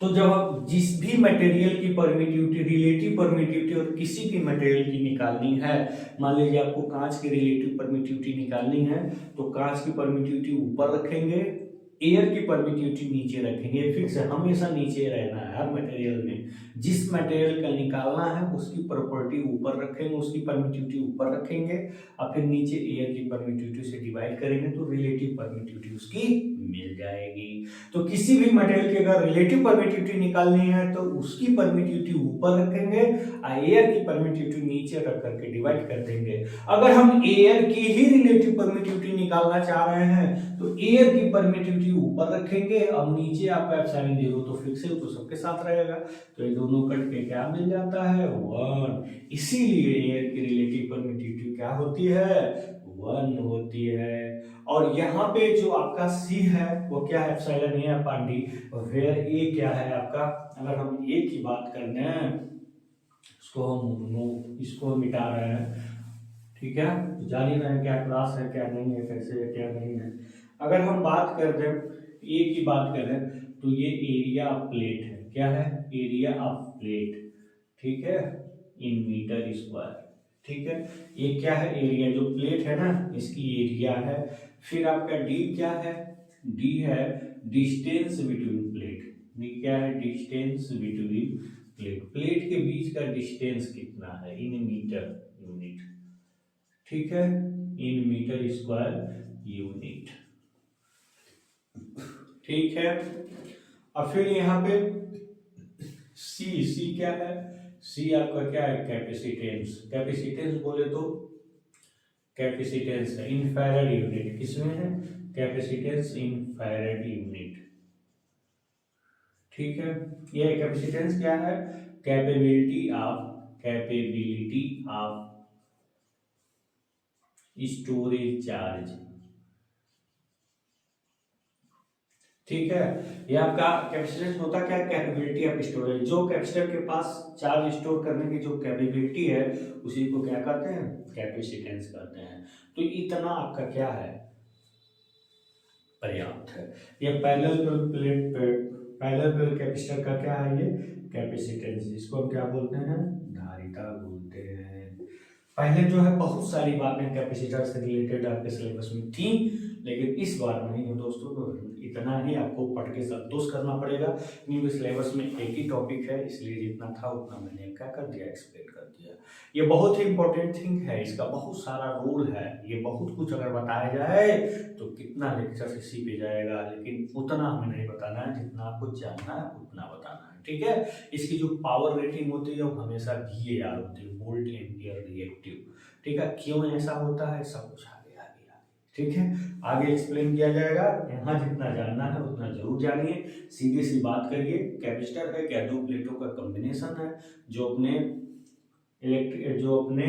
Speaker 1: तो जब आप जिस भी मटेरियल की परमिटिविटी, रिलेटिव परमिटिविटी और किसी भी मटेरियल की निकालनी है, मान लीजिए आपको कांच की रिलेटिव परमिटिविटी निकालनी है, तो कांच की परमिटिविटी ऊपर रखेंगे, एयर की परमिटिविटी नीचे रखेंगे। फिक्स है, हमेशा नीचे रहना है हर मटेरियल में। जिस मटेरियल का निकालना है उसकी प्रॉपर्टी ऊपर रखेंगे, उसकी परमिटिविटी ऊपर रखेंगे, और फिर नीचे एयर की परमिटिविटी से डिवाइड करेंगे तो रिलेटिव परमिटिविटी उसकी मिल जाएगी। तो किसी भी मटेरियल की अगर रिलेटिव परमिटिविटी निकालनी है तो उसकी परमिटिविटी ऊपर रखेंगे और एयर की परमिटिविटी नीचे रख करके डिवाइड कर देंगे। अगर हम एयर की ही रिलेटिव परमिटिविटी निकालना चाह रहे हैं तो एयर की परमिटिविटी ऊपर रखेंगे और नीचे आपका एप्सिलॉन जीरो तो फिक्स है, तो सबके साथ रहेगा, तो ये दोनों कट के क्या मिल जाता है, 1। इसीलिए एयर की रिलेटिव परमिटिविटी क्या होती है, 1 होती है। और यहाँ पे जो आपका सी है वो क्या है, epsilon A upon D, where A क्या है आपका, अगर हम ए की बात करते हैं, इसको हम मिटा रहे हैं, ठीक है, तो जान ही रहे हैं क्या क्लास है क्या नहीं है, कैसे है क्या नहीं है। अगर हम बात कर दें ए की बात करें तो ये एरिया ऑफ प्लेट है, क्या है, एरिया ऑफ प्लेट, ठीक है, इन मीटर स्क्वायर, ठीक है। ये क्या है, एरिया, जो प्लेट है ना इसकी एरिया है। फिर आपका डी क्या है, डी है डिस्टेंस बिटवीन प्लेट, डी क्या है, डिस्टेंस बिटवीन प्लेट, प्लेट के बीच का डिस्टेंस कितना है, इन मीटर यूनिट, ठीक है, इन मीटर स्क्वायर यूनिट, ठीक है। और फिर यहाँ पे सी क्या है, सी आपका क्या है, कैपेसिटेंस, कैपेसिटेंस बोले तो कैपेसिटेंस है इन फैराड यूनिट, किसमें है, कैपेसिटेंस इन फैराड यूनिट, ठीक है। ये कैपेसिटेंस क्या है, कैपेबिलिटी ऑफ स्टोरेज चार्ज, ठीक है। ये आपका कैपेसिटेंस होता क्या है, कैपेबिलिटी ऑफ स्टोरेज, जो कैपेसिटर के पास चार्ज स्टोर करने की जो कैपेबिलिटी है उसी को क्या कहते हैं, कैपेसिटेंस कहते हैं। तो इतना आपका क्या है, पर्याप्त है। ये पैरेलल कैपेसिटर का क्या है, ये कैपेसिटेंस, इसको हम क्या बोलते हैं, धारिता बोलते हैं। पहले जो है बहुत सारी बातें कैपेसिटर से रिलेटेड आपके सिलेबस में थी, लेकिन इस बार नहीं है दोस्तों, तो इतना ही आपको पढ़ के संतोष करना पड़ेगा, क्योंकि सिलेबस में एक ही टॉपिक है, इसलिए जितना था उतना मैंने क्या कर दिया, एक्सप्लेन कर दिया। ये बहुत ही इंपॉर्टेंट थिंग है, इसका बहुत सारा रोल है, ये बहुत कुछ अगर बताया जाए तो कितना लेक्चर इसी पे जाएगा, लेकिन उतना हमें नहीं बताना है, जितना आपको जानना है उतना बताना है, ठीक है। इसकी जो पावर रेटिंग होती है वो हमेशा VAR होती है, वोल्ट एम्पियर रिएक्टिव, ठीक है। क्यों ऐसा होता है, सब कुछ आगे आगे आगे, ठीक है, आगे एक्सप्लेन किया जाएगा। यहाँ जितना जानना है उतना जरूर जानिए। सीधी सी बात करिए, कैपेसिटर है क्या, दो प्लेटों का कॉम्बिनेशन है जो अपने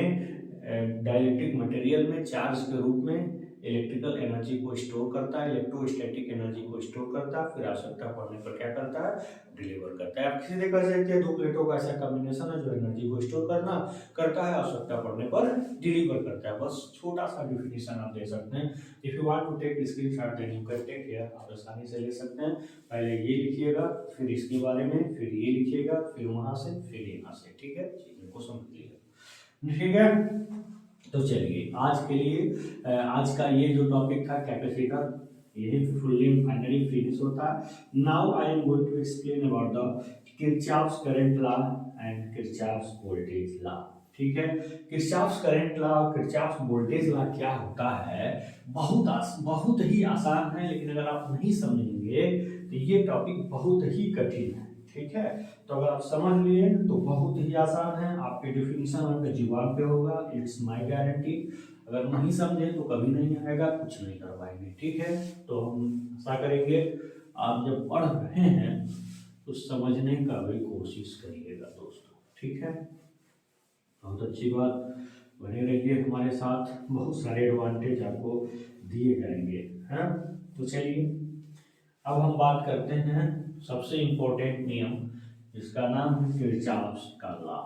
Speaker 1: डाइलेक्ट्रिक मटेरियल में चार्ज के रूप में इलेक्ट्रिकल एनर्जी को स्टोर करता है, इलेक्ट्रोस्टैटिक एनर्जी को स्टोर करता है, फिर आवश्यकता पड़ने पर क्या करता है, डिलीवर करता है। आप सीधे कह सकते हैं दो प्लेटों का ऐसा कॉम्बिनेशन है जो एनर्जी को स्टोर करता है, आवश्यकता पड़ने पर डिलीवर करता है। बस छोटा सा डिफिनेशन आप दे सकते हैं। If you want to take screenshot then you can take here, आप आसानी से ले सकते हैं। पहले ये लिखिएगा, फिर इसके बारे में, फिर ये लिखिएगा, फिर वहां से, फिर यहाँ से, ठीक है, चीजों को समझ लीजिएगा, ठीक है। तो चलिए आज के लिए आज का ये जो टॉपिक था कैपेसिटर, यही फुल नेम फाइनली फिनिश होता है। Now I am going to explain about the Kirchhoff's current law and Kirchhoff's voltage law. ठीक है, किरचॉफ्स करंट लॉ और किरचॉफ्स वोल्टेज लॉ क्या होता है, बहुत ही आसान है, लेकिन अगर आप नहीं समझेंगे तो ये टॉपिक बहुत ही कठिन है। ठीक है, तो अगर आप समझ लिए तो बहुत ही आसान है, आपके डिफिनीशन आपके जुबान पे होगा, इट्स माय गारंटी। अगर नहीं समझे तो कभी नहीं आएगा, कुछ नहीं कर पाएंगे। ठीक है, तो हम ऐसा करेंगे, आप जब पढ़ रहे हैं तो समझने का भी कोशिश करिएगा दोस्तों। ठीक है, बहुत अच्छी बात, बने रहिए हमारे साथ, बहुत सारे एडवांटेज आपको दिए जाएंगे। हैं, तो चलिए अब हम बात करते हैं सबसे इम्पोर्टेंट नियम, जिसका नाम है किरचॉफ्स का लॉ।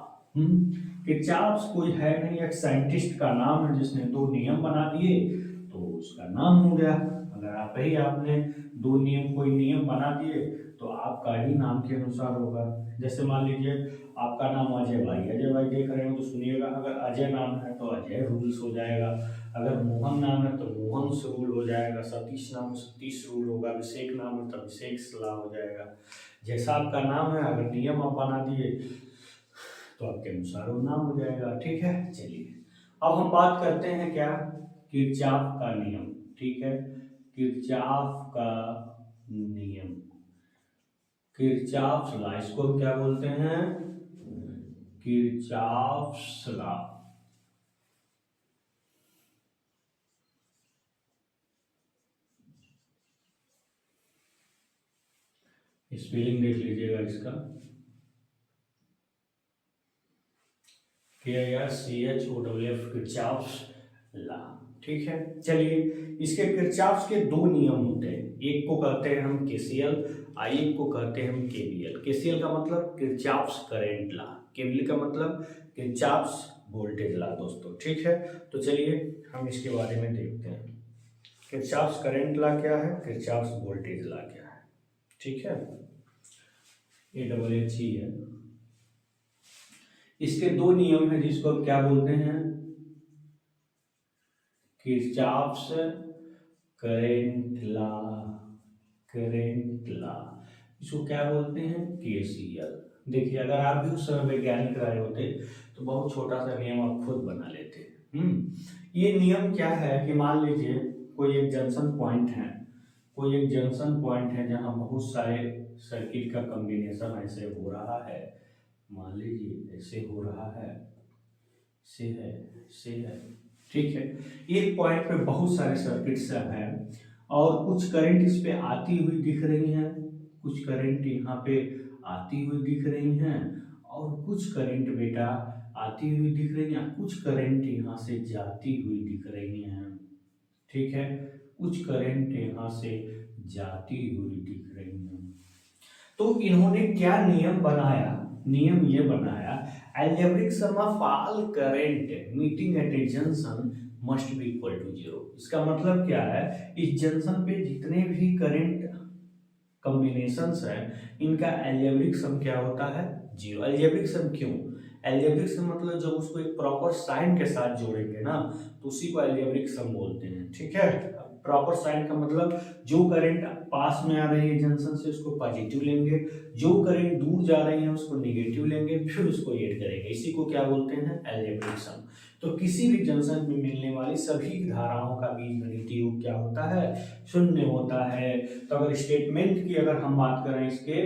Speaker 1: किरचॉफ्स कोई है नहीं, एक साइंटिस्ट का नाम है जिसने दो नियम बना दिए तो उसका नाम हो गया। अगर आपने दो नियम, कोई नियम बना दिए तो आपका ही नाम के अनुसार होगा। जैसे मान लीजिए आपका नाम अजय भाई देख रहे हो तो सुनिएगा, अगर अजय नाम है तो अजय रूल्स हो जाएगा, अगर मोहन नाम है तो मोहन से रूल हो जाएगा, सतीश नाम है सतीश रूल होगा, अभिषेक नाम है तो अभिषेक सलाह हो जाएगा। जैसा आपका नाम है, अगर नियम आप बना दिए तो आपके अनुसार वो नाम हो जाएगा। ठीक है, चलिए अब हम बात करते हैं क्या, किरचॉफ का नियम। ठीक है, किरचॉफ का नियम, किरचॉफ लॉ, इसको हम क्या बोलते हैं, किरचॉफ्स लॉ। स्पेलिंग देख लीजिएगा इसका, KIRCHOFF, किरचॉफ्स लॉ। ठीक है, चलिए इसके किरचॉफ्स के दो नियम होते हैं, एक को कहते हैं हम KCL, एक को कहते हैं हम KVL। KCL का मतलब किरचॉफ्स करंट लॉ, KVL का मतलब किरचॉफ्स वोल्टेज लॉ दोस्तों। ठीक है, तो चलिए हम इसके बारे में देखते हैं, किरचॉफ्स करंट लॉ क्या है, किरचॉफ्स वोल्टेज लॉ क्या है। ठीक है, AHH ही है। इसके दो नियम है जिसको हम क्या बोलते हैं, Kirchhoff's current law, current law, इसको क्या बोलते हैं, KCL। देखिए अगर आप भी उस समय वैज्ञानिक रहे होते तो बहुत छोटा सा नियम आप खुद बना लेते। ये नियम क्या है कि मान लीजिए कोई एक जंक्शन पॉइंट है, कोई एक जंक्शन पॉइंट है जहां बहुत सारे सर्किट का कॉम्बिनेशन ऐसे हो रहा है, मान लीजिए ऐसे हो रहा है, से है, से है। ठीक है, एक पॉइंट पे बहुत सारे सर्किट्स हैं और कुछ करंट इस पे आती हुई दिख रही हैं, कुछ करंट यहाँ पे आती हुई दिख रही हैं, और कुछ करंट बेटा आती हुई दिख रही हैं, कुछ करंट यहाँ से जाती हुई दिख रही हैं। ठीक है, कुछ करंट यहाँ से जाती हुई दिख रही हैं। तो इन्होंने क्या नियम बनाया, नियम ये बनाया, algebraic sum of all current meeting at a junction must be equal to zero. इसका मतलब क्या है, इस जंक्शन पे जितने भी करंट कॉम्बिनेशंस हैं इनका अलजेब्रिक सम क्या होता है, जीरो। अलजेब्रिक सम क्यों, अलजेब्रिक सम मतलब जब उसको एक प्रॉपर साइन के साथ जोड़ेंगे ना तो उसी को अलजेब्रिक सम बोलते हैं। ठीक है, प्रॉपर साइन का मतलब जो करंट पास में आ रही है जंक्शन से उसको पॉजिटिव लेंगे, जो करंट दूर जा रही है उसको नेगेटिव लेंगे, फिर उसको ऐड करेंगे, इसी को क्या बोलते हैं, अलजेब्रिक सम। तो किसी भी जंक्शन में मिलने वाली सभी धाराओं का बीजगणितीय योग क्या होता है, शून्य होता है। तो अगर स्टेटमेंट की अगर हम बात करें, इसके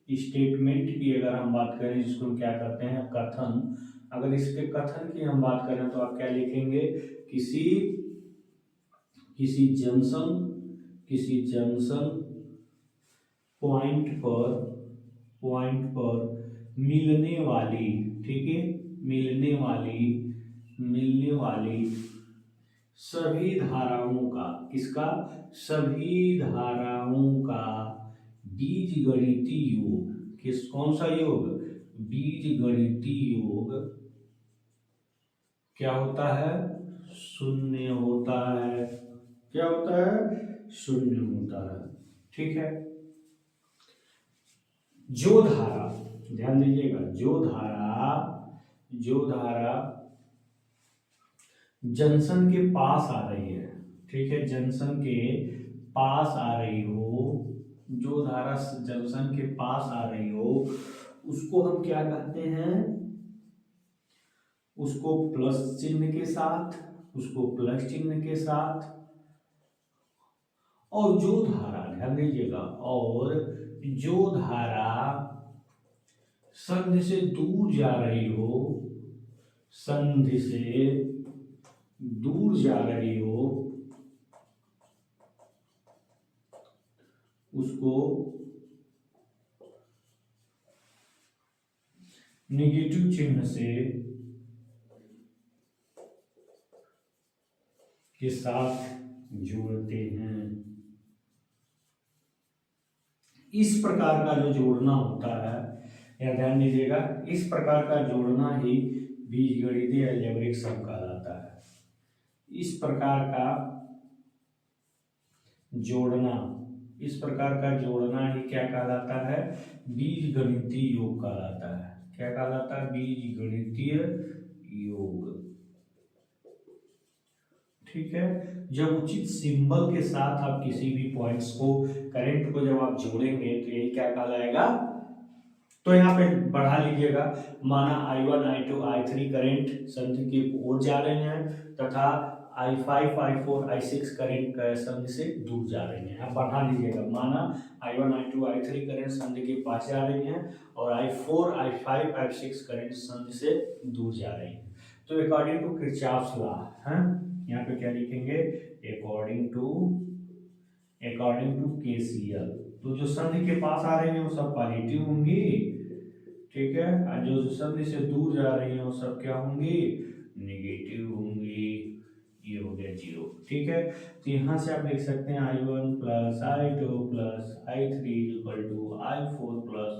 Speaker 1: स्टेटमेंट की अगर हम बात करें, जिसको हम क्या करते हैं, कथन, अगर इसके कथन की हम बात करें तो आप क्या लिखेंगे, किसी किसी जंक्शन, किसी जंक्शन पॉइंट पर मिलने वाली, ठीक है, मिलने वाली सभी धाराओं का, किसका, सभी धाराओं का बीजगणितीय योग, कौन सा योग, बीजगणितीय योग क्या होता है, शून्य होता है। क्या होता है, शून्य होता है। ठीक है, जो धारा, ध्यान दीजिएगा, जो धारा जंक्शन के पास आ रही है, ठीक है, जंक्शन के पास आ रही हो, जो धारा जंक्शन के पास आ रही हो, उसको हम क्या कहते हैं, उसको प्लस चिन्ह के साथ, उसको प्लस चिन्ह के साथ, और जो धारा, ध्यान दीजिएगा, और जो धारा संधि से दूर जा रही हो, संधि से दूर जा रही हो, उसको नेगेटिव चिन्ह से के साथ जोड़ते हैं। इस प्रकार का जो जोड़ना होता है, या ध्यान दीजिएगा, इस प्रकार का जोड़ना ही बीजगणितीय अलजेब्रिक सम कहलाता है। इस प्रकार का जोड़ना, इस प्रकार का जोड़ना ही क्या कहलाता है, बीजगणितीय योग कहलाता है। क्या कहलाता है, बीजगणितीय योग। ठीक है, जब उचित सिंबल के साथ आप किसी भी पॉइंट्स को, करंट को जब आप जोड़ेंगे तो यही क्या कहलाएगा। तो यहाँ पे बढ़ा लीजिएगा, माना I1 I2 I3 करंट संधि की ओर जा रहे हैं तथा I5 I4 I6 करंट संधि से दूर जा रहे हैं। आप बढ़ा लीजिएगा, माना I1 I2 I3 करंट संधि के पास जा रही हैं और I4 I5 I6 करंट संधि से दूर जा रही हैं। तो अकॉर्डिंग टू किरचॉफ्स लॉ है, यहाँ पे क्या लिखेंगे, अकॉर्डिंग टू KCL, तो जो संधि के पास आ रही है वो सब पॉजिटिव होंगी, ठीक है, और जो संधि से दूर जा रही है वो सब क्या होंगी, नेगेटिव होंगी। ये हो गया 0। ठीक है, तो यहाँ से आप लिख सकते हैं I1 plus I2 plus I3 equal to I4 plus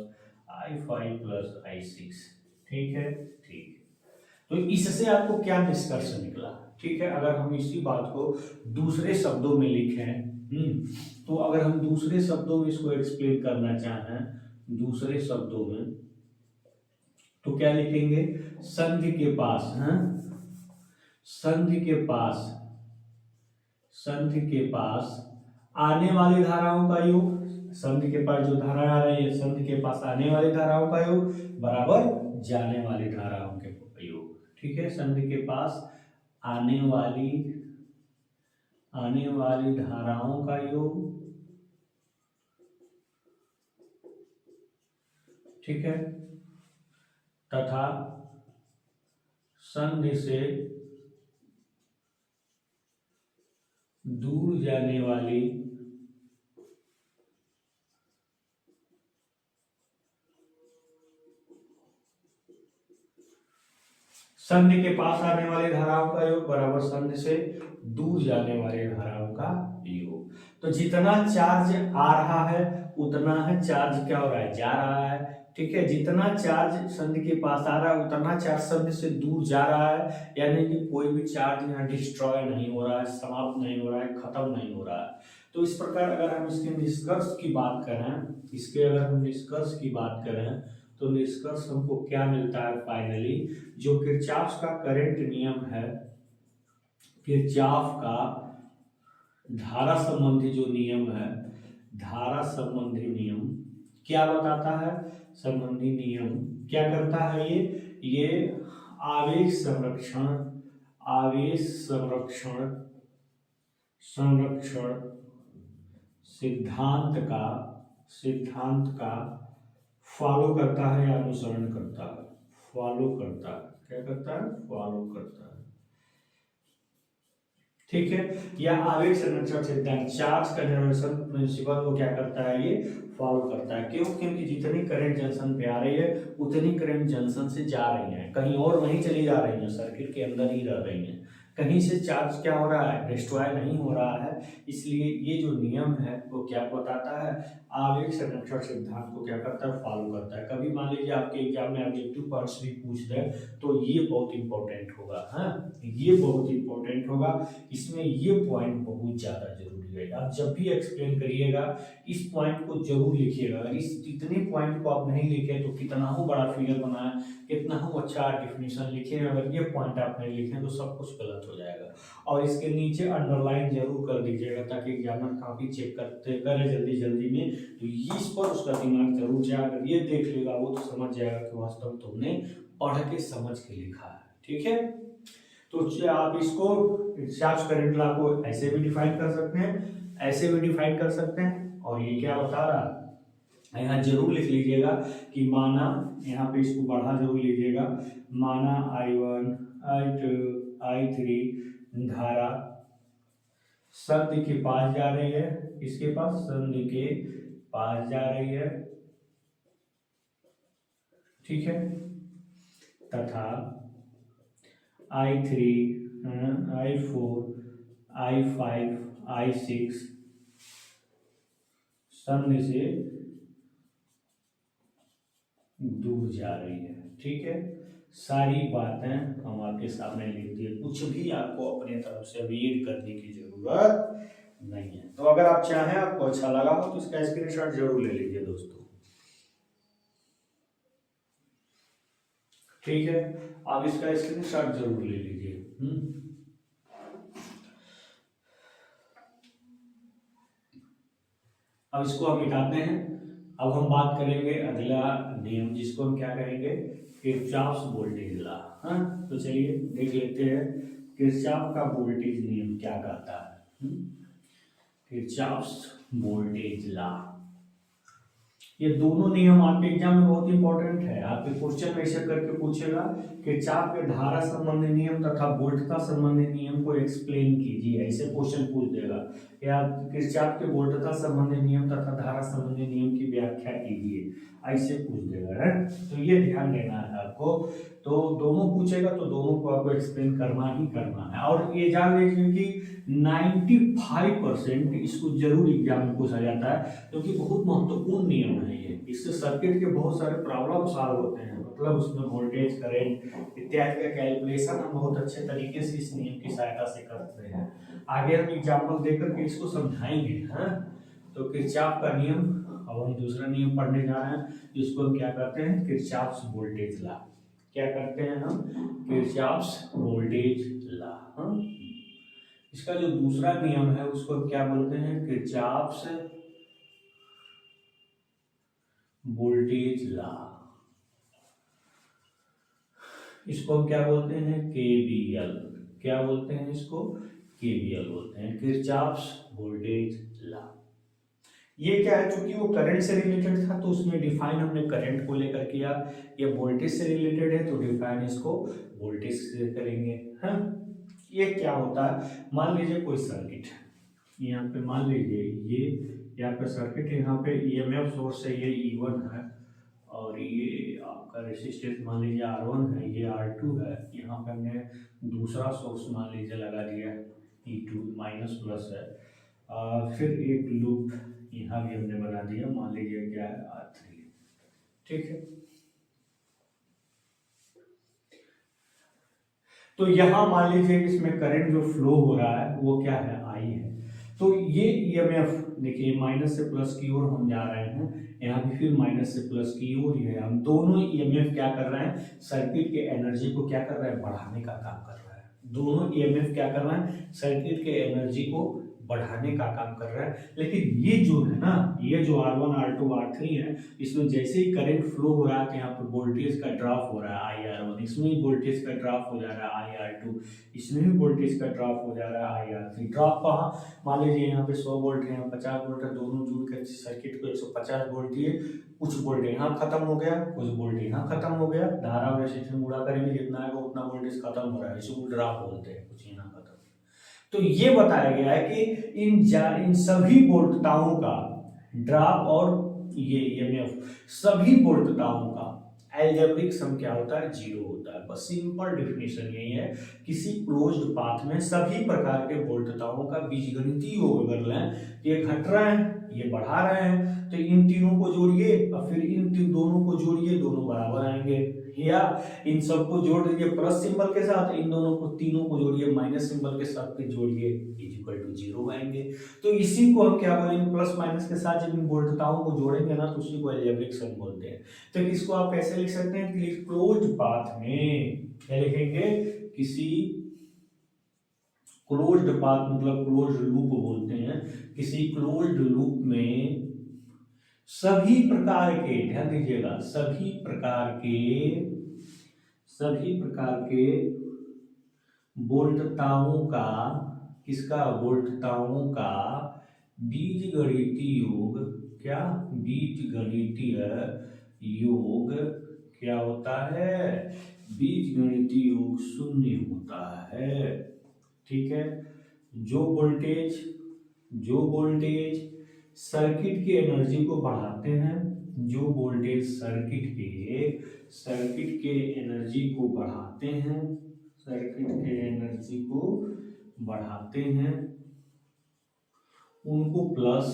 Speaker 1: I5 plus I6। ठीक है, ठीक। तो इससे आपको क्या निष्कर्ष निकला। ठीक है, अगर हम इसी बात को दूसरे शब्दों में लिखें, तो अगर हम दूसरे शब्दों में इसको एक्सप्लेन करना चाहें, दूसरे शब्दों में, तो क्या लिखेंगे, संधि के पास, संधि के पास आने वाली धाराओं का योग, संधि के पास जो धारा आ रही है, संधि के पास आने वाली धाराओं का योग बराबर जाने वाली धाराओं के योग। ठीक है, संधि के पास आने वाली धाराओं का योग, ठीक है, तथा संधि से दूर जाने वाली संधि के पास आने वाली धाराओं का योग बराबर संधि से दूर जाने वाली धाराओं का योग। तो जितना चार्ज आ रहा है उतना है चार्ज क्या हो रहा है, जा रहा है। ठीक है, जितना चार्ज संधि के पास आ रहा है उतना चार्ज संधि से दूर जा रहा है, यानी कि कोई भी चार्ज यहाँ डिस्ट्रॉय नहीं हो रहा है, समाप्त नहीं हो रहा है, खत्म नहीं हो रहा है। तो इस प्रकार अगर हम इसके निष्कर्ष की बात करें, तो निष्कर्ष हमको क्या मिलता है, फाइनली जो किरचॉफ का करंट नियम है, किरचॉफ का धारा संबंधी जो नियम है, धारा संबंधी नियम क्या बताता है, संबंधी नियम क्या करता है, ये आवेश संरक्षण सिद्धांत का फॉलो करता है या अनुसरण करता है, फॉलो करता है। क्या करता है, फॉलो करता है। ठीक है, या आवेश संरक्षण सिद्धांत, चार्ज कंजर्वेशन प्रिंसिपल को क्या करता है, ये फॉलो करता है। क्यों, क्योंकि जितनी करंट जंक्शन पे आ रही है उतनी करंट जंक्शन से जा रही है, कहीं और नहीं चली जा रही है, सर्किट के अंदर ही रह रही है, कहीं से चार्ज क्या हो रहा है, डिस्ट्रॉय नहीं हो रहा है। इसलिए ये जो नियम है वो क्या बताता है, आवेश संरक्षण सिद्धांत को क्या करता है, फॉलो करता है। कभी मान लीजिए आपके एग्जाम में ऑब्जेक्टिव पॉइंट्स भी पूछ दे तो ये बहुत इंपॉर्टेंट होगा, ये बहुत इंपॉर्टेंट होगा, इसमें ये पॉइंट बहुत ज्यादा जरूरी है। जाएगी। आप जब भी एक्सप्लेन करिएगा इस पॉइंट को जरूर लिखिएगा। अगर इस इतने पॉइंट को आप नहीं लिखे तो कितना हो बड़ा फिगर बनाया, कितना हो अच्छा डेफिनेशन लिखे, अगर ये पॉइंट आप नहीं लिखे तो सब कुछ गलत हो जाएगा। और इसके नीचे अंडरलाइन जरूर कर दीजिएगा ताकि एग्जामिनर काफी चेक करते करे जल्दी जल्दी में, तो इस पर उसका दिमाग जरूर जाए। अगर ये देख लेगा वो तो समझ जाएगा कि वास्तव में तुमने पढ़ के समझ के लिखा है। ठीक है, तो आप इसको किरचॉफ करंट लॉ को ऐसे भी डिफाइन कर सकते हैं, ऐसे भी डिफाइन कर सकते हैं। और ये क्या बता रहा है यहाँ जरूर लिख लीजिएगा कि माना, यहाँ पे इसको बढ़ा जरूर लीजिएगा, माना I1 I2 I3 धारा संधि के पास जा रही है, इसके पास संधि के पास जा रही है, ठीक है, तथा I3 I4 I5 I6 संधि से दूर जा रही है। ठीक है, सारी बातें हम आपके सामने लिख दिए, कुछ भी आपको अपने तरफ से रीड करने की जरूरत नहीं है। तो अगर आप चाहें, आपको अच्छा लगा हो तो इसका स्क्रीनशॉट जरूर ले लीजिए दोस्तों। ठीक है, आप इसका स्क्रीनशॉट जरूर ले लीजिए। अब इसको हम मिटाते हैं। अब हम बात करेंगे अगला नियम, जिसको हम क्या कहेंगे, किरचॉफ्स वोल्टेज लॉ। हाँ, तो चलिए देख लेते हैं किरचॉफ का वोल्टेज नियम क्या कहता है। किरचॉफ्स वोल्टेज लॉ, ये दोनों नियम आपके एग्जाम में बहुत इंपॉर्टेंट है। आपके क्वेश्चन ऐसे करके पूछेगा किरचॉफ के धारा संबंधी नियम तथा वोल्टता संबंधी नियम को एक्सप्लेन कीजिए, ऐसे क्वेश्चन पूछ देगा। या किरचॉफ के वोल्टता संबंधी नियम तथा धारा संबंधी नियम की व्याख्या कीजिए, ऐसे पूछ देगा है। तो ये ध्यान देना है आपको। तो दोनों पूछेगा तो दोनों को आपको एक्सप्लेन करना ही करना है। और ये जान लीजिए कि 95% इसको जरूर एग्जाम में पूछा जाता है, क्योंकि बहुत महत्वपूर्ण नियम है ये। इससे सर्किट के बहुत सारे प्रॉब्लम सॉल्व होते हैं, मतलब उसमें वोल्टेज, करंट इत्यादि का कैलकुलेशन हम बहुत अच्छे तरीके से इस नियम की सहायता से करते हैं। आगे हम एग्जाम्पल देकर के इसको समझाएंगे। हाँ, तो किरचॉफ का नियम, अब हम दूसरा नियम पढ़ने जा रहे हैं, जिसको हम क्या कहते हैं, किरचॉफ्स वोल्टेज लॉ। क्या करते हैं हम, किरचॉफ्स वोल्टेज लॉ। हाँ, इसका जो दूसरा नियम है उसको हम क्या बोलते हैं, किरचॉफ्स वोल्टेज लॉ। इसको हम क्या बोलते हैं, केवीएल। क्या बोलते हैं इसको, केवीएल बोलते हैं, किरचॉफ्स वोल्टेज लॉ। ये क्या है, चूंकि वो करंट से रिलेटेड था तो उसमें डिफाइन हमने करंट को लेकर किया। ये वोल्टेज से रिलेटेड है तो डिफाइन इसको वोल्टेज से करेंगे। हाँ, ये क्या होता है, मान लीजिए कोई सर्किट है, यहाँ पे मान लीजिए ये यहाँ पे सर्किट है, यहाँ पे ईएमएफ सोर्स है, ये E1 है, और ये आपका रेसिस्टेंस मान लीजिए R1 है, ये R2 है। यहाँ पे हमने दूसरा सोर्स मान लीजिए लगा दिया E2 माइनस प्लस है, फिर एक लूप यहाँ भी हमने बना दिया, मान लीजिए क्या है, R3। ठीक है, तो यहाँ मान लीजिए इसमें करंट जो फ्लो हो रहा है वो क्या है, I है। तो ये ईएमएफ देखिए माइनस से प्लस की ओर हम जा रहे हैं, यहाँ भी फिर माइनस से प्लस की ओर है। हम दोनों ईएमएफ क्या कर रहे हैं, सर्किट के एनर्जी को क्या कर रहे हैं, बढ़ाने का काम कर रहा है। दोनों ईएमएफ क्या कर रहे हैं, सर्किट के एनर्जी को बढ़ाने का काम कर रहा है। लेकिन ये जो है ना, ये जो R1 R2 R3 है, इसमें जैसे ही करंट फ्लो हो रहा है तो यहाँ पर वोल्टेज का ड्रॉप हो रहा है IR1, इसमें भी वोल्टेज का ड्रॉप हो जा रहा है IR2, इसमें भी वोल्टेज का ड्रॉप हो जा रहा है IR3। ड्रॉप कहाँ, मान लीजिए यहाँ पे 100 वोल्ट है, यहाँ 50 वोल्ट है, दोनों जुड़ कर सर्किट को 150 वोल्ट दिए, कुछ वोल्ट यहाँ खत्म हो गया, कुछ वोल्ट यहाँ खत्म हो गया, धारा और रेजिस्टेंस गुणा करेंगे जितना आएगा उतना वोल्टेज खत्म हो रहा है, इसको ड्रॉप बोलते हैं, कुछ यहाँ खत्म। तो ये बताया गया है कि इन सभी वोल्टताओं का ड्रॉप और ये ईएमएफ सभी वोल्टताओं का एल्जेब्रिक सम क्या होता है, 0 होता है। बस सिंपल डेफिनेशन यही है, किसी क्लोज्ड पाथ में सभी प्रकार के वोल्टताओं का बीजगणितीय योग अगर लें, ये घट रहा है ये बढ़ा रहे हैं, तो इन तीनों को जोड़िए और फिर इन दोनों को जोड़िए, दोनों बराबर आएंगे, या इन सबको जोड़ दीजिए प्लस सिंबल के साथ, इन दोनों को तीनों को जोड़िए माइनस सिंबल के साथ, फिर जोड़िए इज इक्वल टू 0 आएंगे। तो इसी को हम क्या बोलेंगे, प्लस माइनस के साथ जब इन बोल्टताओं को जोड़ेंगे ना तो उसी को अलजेब्रिक सम बोलते हैं। तो इसको आप कैसे लिख सकते हैं कि क्लोज्ड पाथ में क्या लिखेंगे, किसी क्लोज्ड पाथ मतलब क्लोज्ड लूप बोलते हैं, किसी क्लोज्ड लूप में सभी प्रकार के, ध्यान दीजिएगा, सभी प्रकार के बोल्टताओं का, किसका, बोल्टताओं का बीजगणितीय योग, क्या, बीजगणितीय योग क्या होता है, बीजगणितीय योग शून्य होता है। ठीक है, जो वोल्टेज सर्किट की एनर्जी को बढ़ाते हैं, जो वोल्टेज सर्किट के एनर्जी को बढ़ाते हैं, सर्किट के एनर्जी को बढ़ाते हैं, उनको प्लस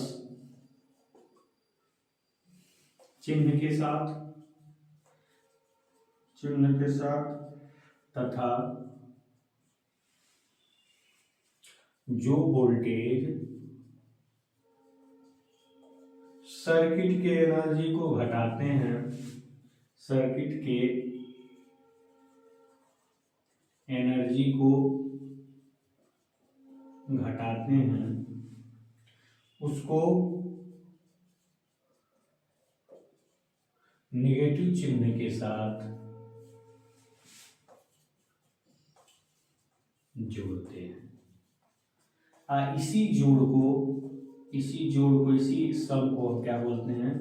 Speaker 1: चिन्ह के साथ तथा जो वोल्टेज सर्किट के एनर्जी को घटाते हैं, सर्किट के एनर्जी को घटाते हैं, उसको नेगेटिव चिन्ह के साथ जोड़ते हैं। इसी जोड़ को इसी सम को हम क्या बोलते हैं,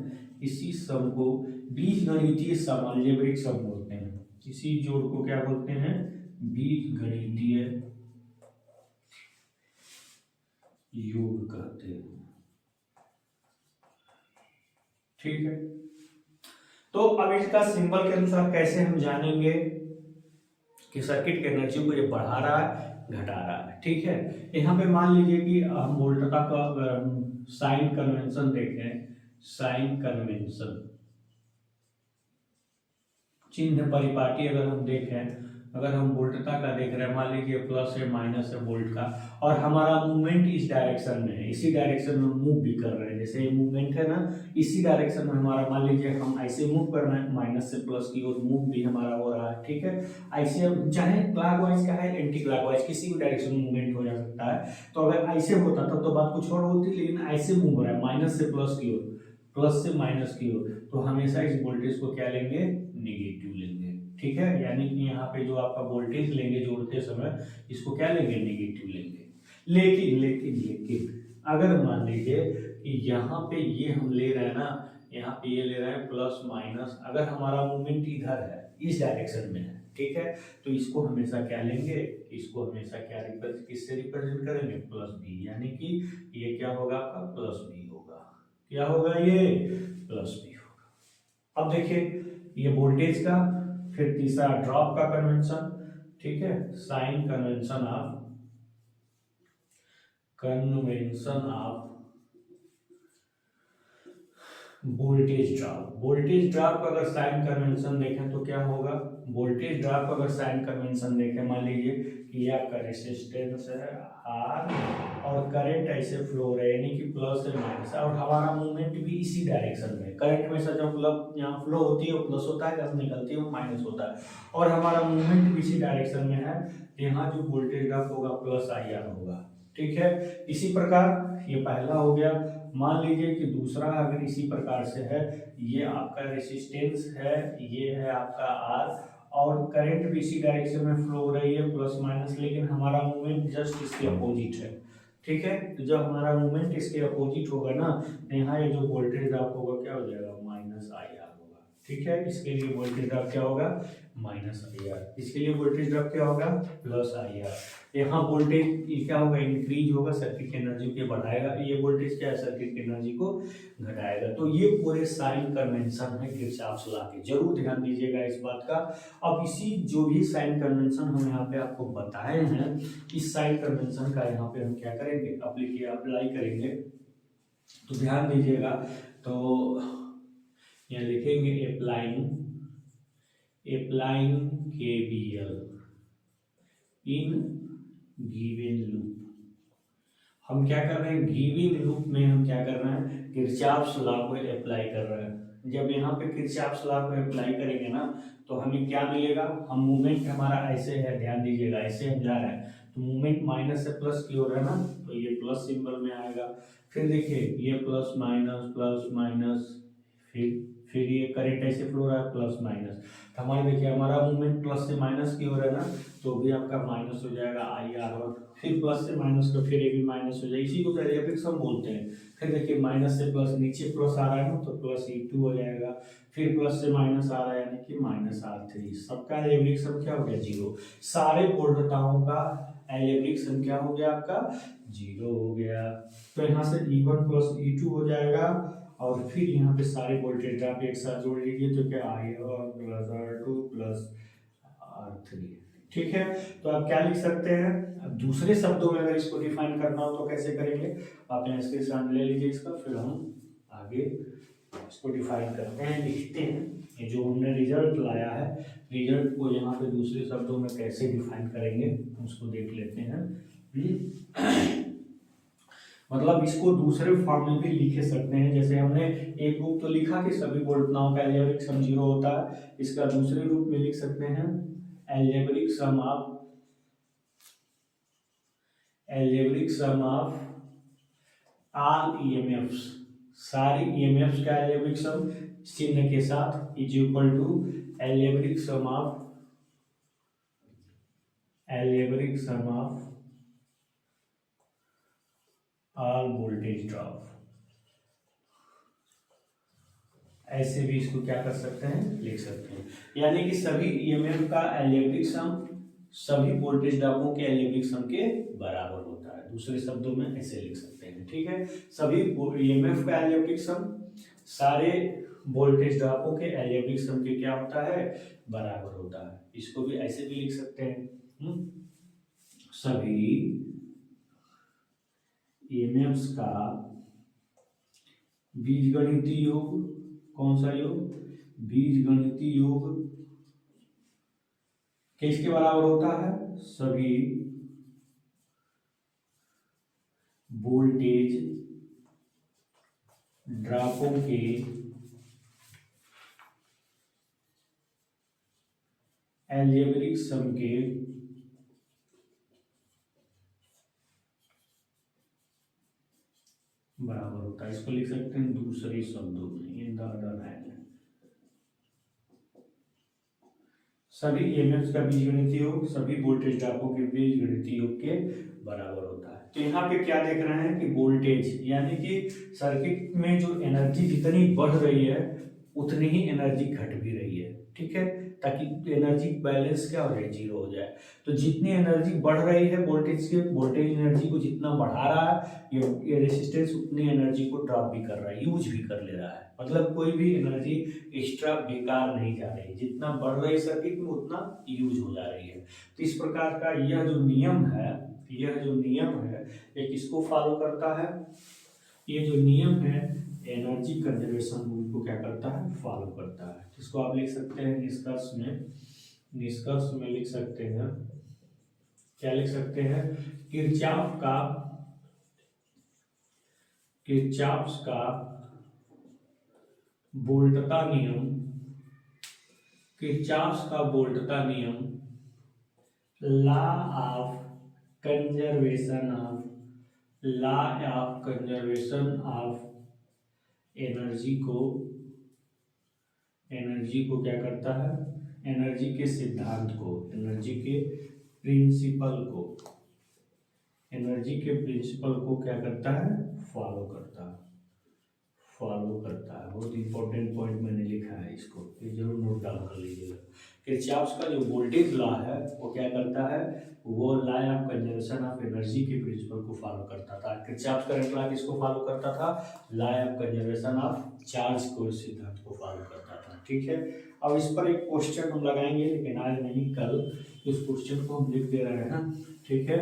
Speaker 1: इसी सम को बीजगणितीय सम, अलजेब्रिक सम बोलते हैं। इसी जोड़ को क्या बोलते हैं, बीजगणितीय योग कहते हैं। ठीक है, तो अब इसका सिंबल के अनुसार कैसे हम जानेंगे कि सर्किट की एनर्जी को ये बढ़ा रहा है घटा रहा है। ठीक है, यहाँ पे मान लीजिए कि हम वोल्टता का साइन कन्वेंशन देखें, साइन कन्वेंशन चिन्ह परिपाटी अगर हम देखें, अगर हम वोल्टता का देख रहे हैं, मान लीजिए प्लस है माइनस है वोल्ट का, और हमारा मूवमेंट इस डायरेक्शन में है, इसी डायरेक्शन में मूव भी कर रहे हैं, जैसे ये मूवमेंट है ना, इसी डायरेक्शन में हमारा, मान लीजिए हम ऐसे मूव कर रहे हैं माइनस से प्लस की ओर मूव भी हमारा हो रहा है। ठीक है, ऐसे चाहे क्लॉकवाइज का है एंटी क्लॉकवाइज किसी भी डायरेक्शन में मूवमेंट हो जा सकता है। तो अगर ऐसे होता तब तो बात कुछ और होती, लेकिन ऐसे मूव हो रहा है माइनस से प्लस की ओर, प्लस से माइनस की ओर, तो हमेशा इस वोल्टेज को क्या लेंगे, निगेटिव लेंगे। ठीक है, यानी कि यहाँ पे जो आपका वोल्टेज लेंगे जोड़ते समय, इसको क्या लेंगे, नेगेटिव लेंगे। लेकिन अगर मान लीजिए कि यहाँ पे ये हम ले रहे हैं ना, यहाँ पे ये ले रहे हैं प्लस माइनस, अगर हमारा मूवमेंट इधर है, इस डायरेक्शन में है, ठीक है, तो इसको हमेशा क्या लेंगे, इसको हमेशा क्या किससे रिप्रेजेंट करेंगे, प्लस बी, यानी कि ये क्या होगा आपका, प्लस बी होगा। क्या होगा, ये प्लस बी होगा। अब देखिए ये वोल्टेज का, फिर तीसरा ड्रॉप का कन्वेंशन। ठीक है, sign convention of voltage drop का अगर साइन कन्वेंशन देखें तो क्या होगा, वोल्टेज ड्रॉप का अगर साइन कन्वेंशन देखें, मान लीजिए कि ये आपका रेजिस्टेंस है आर और करंट ऐसे फ्लो हो रहा है, यानी कि प्लस से माइनस, और हमारा मूवमेंट भी इसी डायरेक्शन में, करंट में से जब मतलब यहाँ फ्लो होती है वो प्लस होता है, जब निकलती है वो माइनस होता है, और हमारा मूवमेंट भी इसी डायरेक्शन में है, यहाँ जो वोल्टेज ड्रॉप होगा प्लस आई आर होगा। ठीक है, इसी प्रकार ये पहला हो गया। मान लीजिए कि दूसरा अगर इसी प्रकार से है, ये आपका रेसिस्टेंस है, ये है आपका आर, और करंट भी इसी डायरेक्शन में फ्लो हो रही है प्लस माइनस, लेकिन हमारा मूवमेंट जस्ट इसके अपोजिट है। ठीक है, तो जब हमारा मूवमेंट इसके अपोजिट होगा ना, तो यहाँ ये जो वोल्टेज ड्रॉप होगा क्या हो जाएगा, माइनस आई आर होगा। ठीक है, इसके लिए वोल्टेज ड्रॉप क्या होगा, माइनस आई आर, इसके लिए वोल्टेज ड्रॉप क्या होगा, प्लस आई आर। यहाँ वोल्टेज क्या होगा, इंक्रीज होगा, सर्किट की एनर्जी को बढ़ाएगा, ये वोल्टेज क्या है, सर्किट की एनर्जी को घटाएगा। तो ये पूरे साइन कन्वेंशन है किरचॉफ लॉ के, जरूर ध्यान दीजिएगा इस बात का। अब इसी जो भी साइन कन्वेंशन हम यहाँ पे आपको बताए हैं, इस साइन कन्वेंशन का यहाँ पे हम क्या करेंगे, अप्लाई करेंगे तो ध्यान दीजिएगा, तो यहाँ लिखेंगे applying KVL in given loop. हम क्या कर रहे हैं, गिवन लूप में हम क्या कर रहे हैं, किरचॉफ्स लॉ को अप्लाई कर रहे हैं। जब यहाँ पे किरचॉफ्स लॉ को अप्लाई करेंगे ना, तो हमें क्या मिलेगा, हम मूवमेंट हमारा ऐसे है, ध्यान दीजिएगा, ऐसे हम जा रहे हैं, तो मूवमेंट माइनस से प्लस की ओर है ना, तो ये प्लस सिंबल में आएगा। फिर देखिए ये प्लस माइनस, फिर ये करंट ऐसे फ्लो रहा है प्लस माइनस, तो हमारे देखिए हमारा मूवमेंट प्लस से माइनस की ओर है ना, तो भी आपका माइनस हो जाएगा IR1, फिर प्लस से माइनस का फिर ये भी माइनस हो जाएगा, इसी को एलिप्टिक्स हम बोलते हैं। फिर देखिए माइनस से प्लस, नीचे प्लस आ रहा है ना, तो प्लस E2 हो जाएगा, फिर प्लस से माइनस आ रहा है यानी कि माइनस R3, सबका एलिप्टिक सम क्या हो गया, 0। सारे बोल्टताओं का एलिप्टिक सम क्या हो गया आपका, 0 हो गया। तो यहाँ से E1 प्लस E2 हो जाएगा, और फिर यहाँ पे सारे वोल्टेज आप एक साथ जोड़ लीजिए, तो क्या I1 plus R2 plus R3, ठीक है। तो आप क्या लिख सकते हैं, अब दूसरे शब्दों में अगर इसको डिफाइन करना हो तो कैसे करेंगे, आप यहाँ स्क्रीनशॉट ले लीजिए इसका, फिर हम आगे इसको डिफाइन करते हैं, लिखते हैं। ये जो हमने रिजल्ट लाया है, रिजल्ट को यहाँ पे दूसरे शब्दों में कैसे डिफाइन करेंगे उसको देख लेते हैं। मतलब इसको दूसरे फॉर्म में भी लिखे सकते हैं, जैसे हमने एक रूप तो लिखा कि सभी बोल्टताओं का एल्जेब्रिक सम 0 होता है, इसका दूसरे रूप में लिख सकते हैं algebraic sum of all EMFs, सारी ईएमएफ्स का एल्जेब्रिक सम चिन्ह के साथ is equal to algebraic sum of all voltage drop. ऐसे भी इसको क्या कर सकते हैं, लिख सकते हैं, यानी कि सभी ईएमएफ का एल्जेब्रिक सम सभी वोल्टेज ड्रॉपों के एल्जेब्रिक सम के बराबर होता है, दूसरे शब्दों में ऐसे लिख सकते हैं, ठीक है। सभी ईएमएफ का एल्जेब्रिक सम सारे वोल्टेज ड्रॉपों के एल्जेब्रिक सम के क्या होता है, बराबर होता है। इसको भी ऐसे भी लिख सकते हैं, सभी ईएमएफ्स का बीजगणितीय योग, कौन सा योग, बीजगणितीय योग किसके बराबर होता है, सभी वोल्टेज ड्रॉपों के एल्जेब्रिक सम के बराबर होता है। इसको लिख सकते हैं दूसरे शब्दों में, इन द अदर हैंड, सभी ईएमएफ का बीजगणितीय योग सभी वोल्टेज ड्रॉपों के बीजगणितीय योग के बराबर होता है। तो यहाँ पे क्या देख रहे हैं कि वोल्टेज यानी कि सर्किट में जो एनर्जी जितनी बढ़ रही है उतनी ही एनर्जी घट भी रही है, ठीक है, ताकि एनर्जी बैलेंस क्या हो जाए, 0 हो जाए। तो जितनी एनर्जी बढ़ रही है वोल्टेज एनर्जी को जितना बढ़ा रहा है, ये रेजिस्टेंस उतनी एनर्जी को ड्रॉप भी कर रहा है, यूज भी कर ले रहा है, मतलब कोई भी एनर्जी एक्स्ट्रा बेकार नहीं जा रही, जितना बढ़ रही सर्किट में उतना यूज हो जा रही है। तो इस प्रकार का यह जो नियम है, ये किसको फॉलो करता है, ये जो नियम है एनर्जी कंजर्वेशन रूल को क्या करता है, फॉलो करता है। इसको आप लिख सकते हैं निष्कर्ष में लिख सकते हैं, क्या लिख सकते हैं, किरचॉफ का वोल्टता नियम, किरचॉफ का वोल्टता नियम, law of conservation of energy को क्या करता है, एनर्जी के सिद्धांत को, एनर्जी के प्रिंसिपल को क्या करता है, फॉलो करता है। बहुत इंपॉर्टेंट पॉइंट मैंने लिखा है, इसको ये जरूर नोट डाउन कर लीजिएगा। किरचॉफ का जो वोल्टेज लॉ है वो क्या करता है, वो law of conservation of energy के प्रिंसिपल को फॉलो करता था। किरचॉफ करंट लॉ किसको फॉलो करता था, law of conservation of charge को सिद्धांत को फॉलो करता था, ठीक है। अब इस पर एक क्वेश्चन हम लगाएंगे, लेकिन आज नहीं कल इस क्वेश्चन को हम लिख दे रहे हैं ना, ठीक है।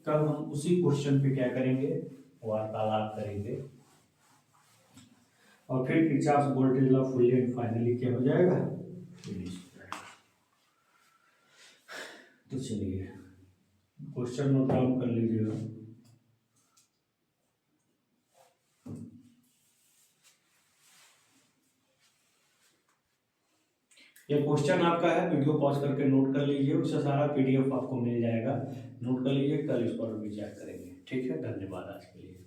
Speaker 1: कल हम उसी क्वेश्चन पे क्या करेंगे, वार्तालाप करेंगे। और फिर Kirchhoff voltage law fully and finally क्या हो जाएगा, फिनिश हो जाएगा। तो चलिए क्वेश्चन नोट डाउन कर लीजिएगा। ये क्वेश्चन आपका है, वीडियो पॉज करके नोट कर लीजिए, उससे सारा पीडीएफ आपको मिल जाएगा, नोट कर लीजिए, कल इस पर भी चेक करेंगे। ठीक है, धन्यवाद आज के लिए।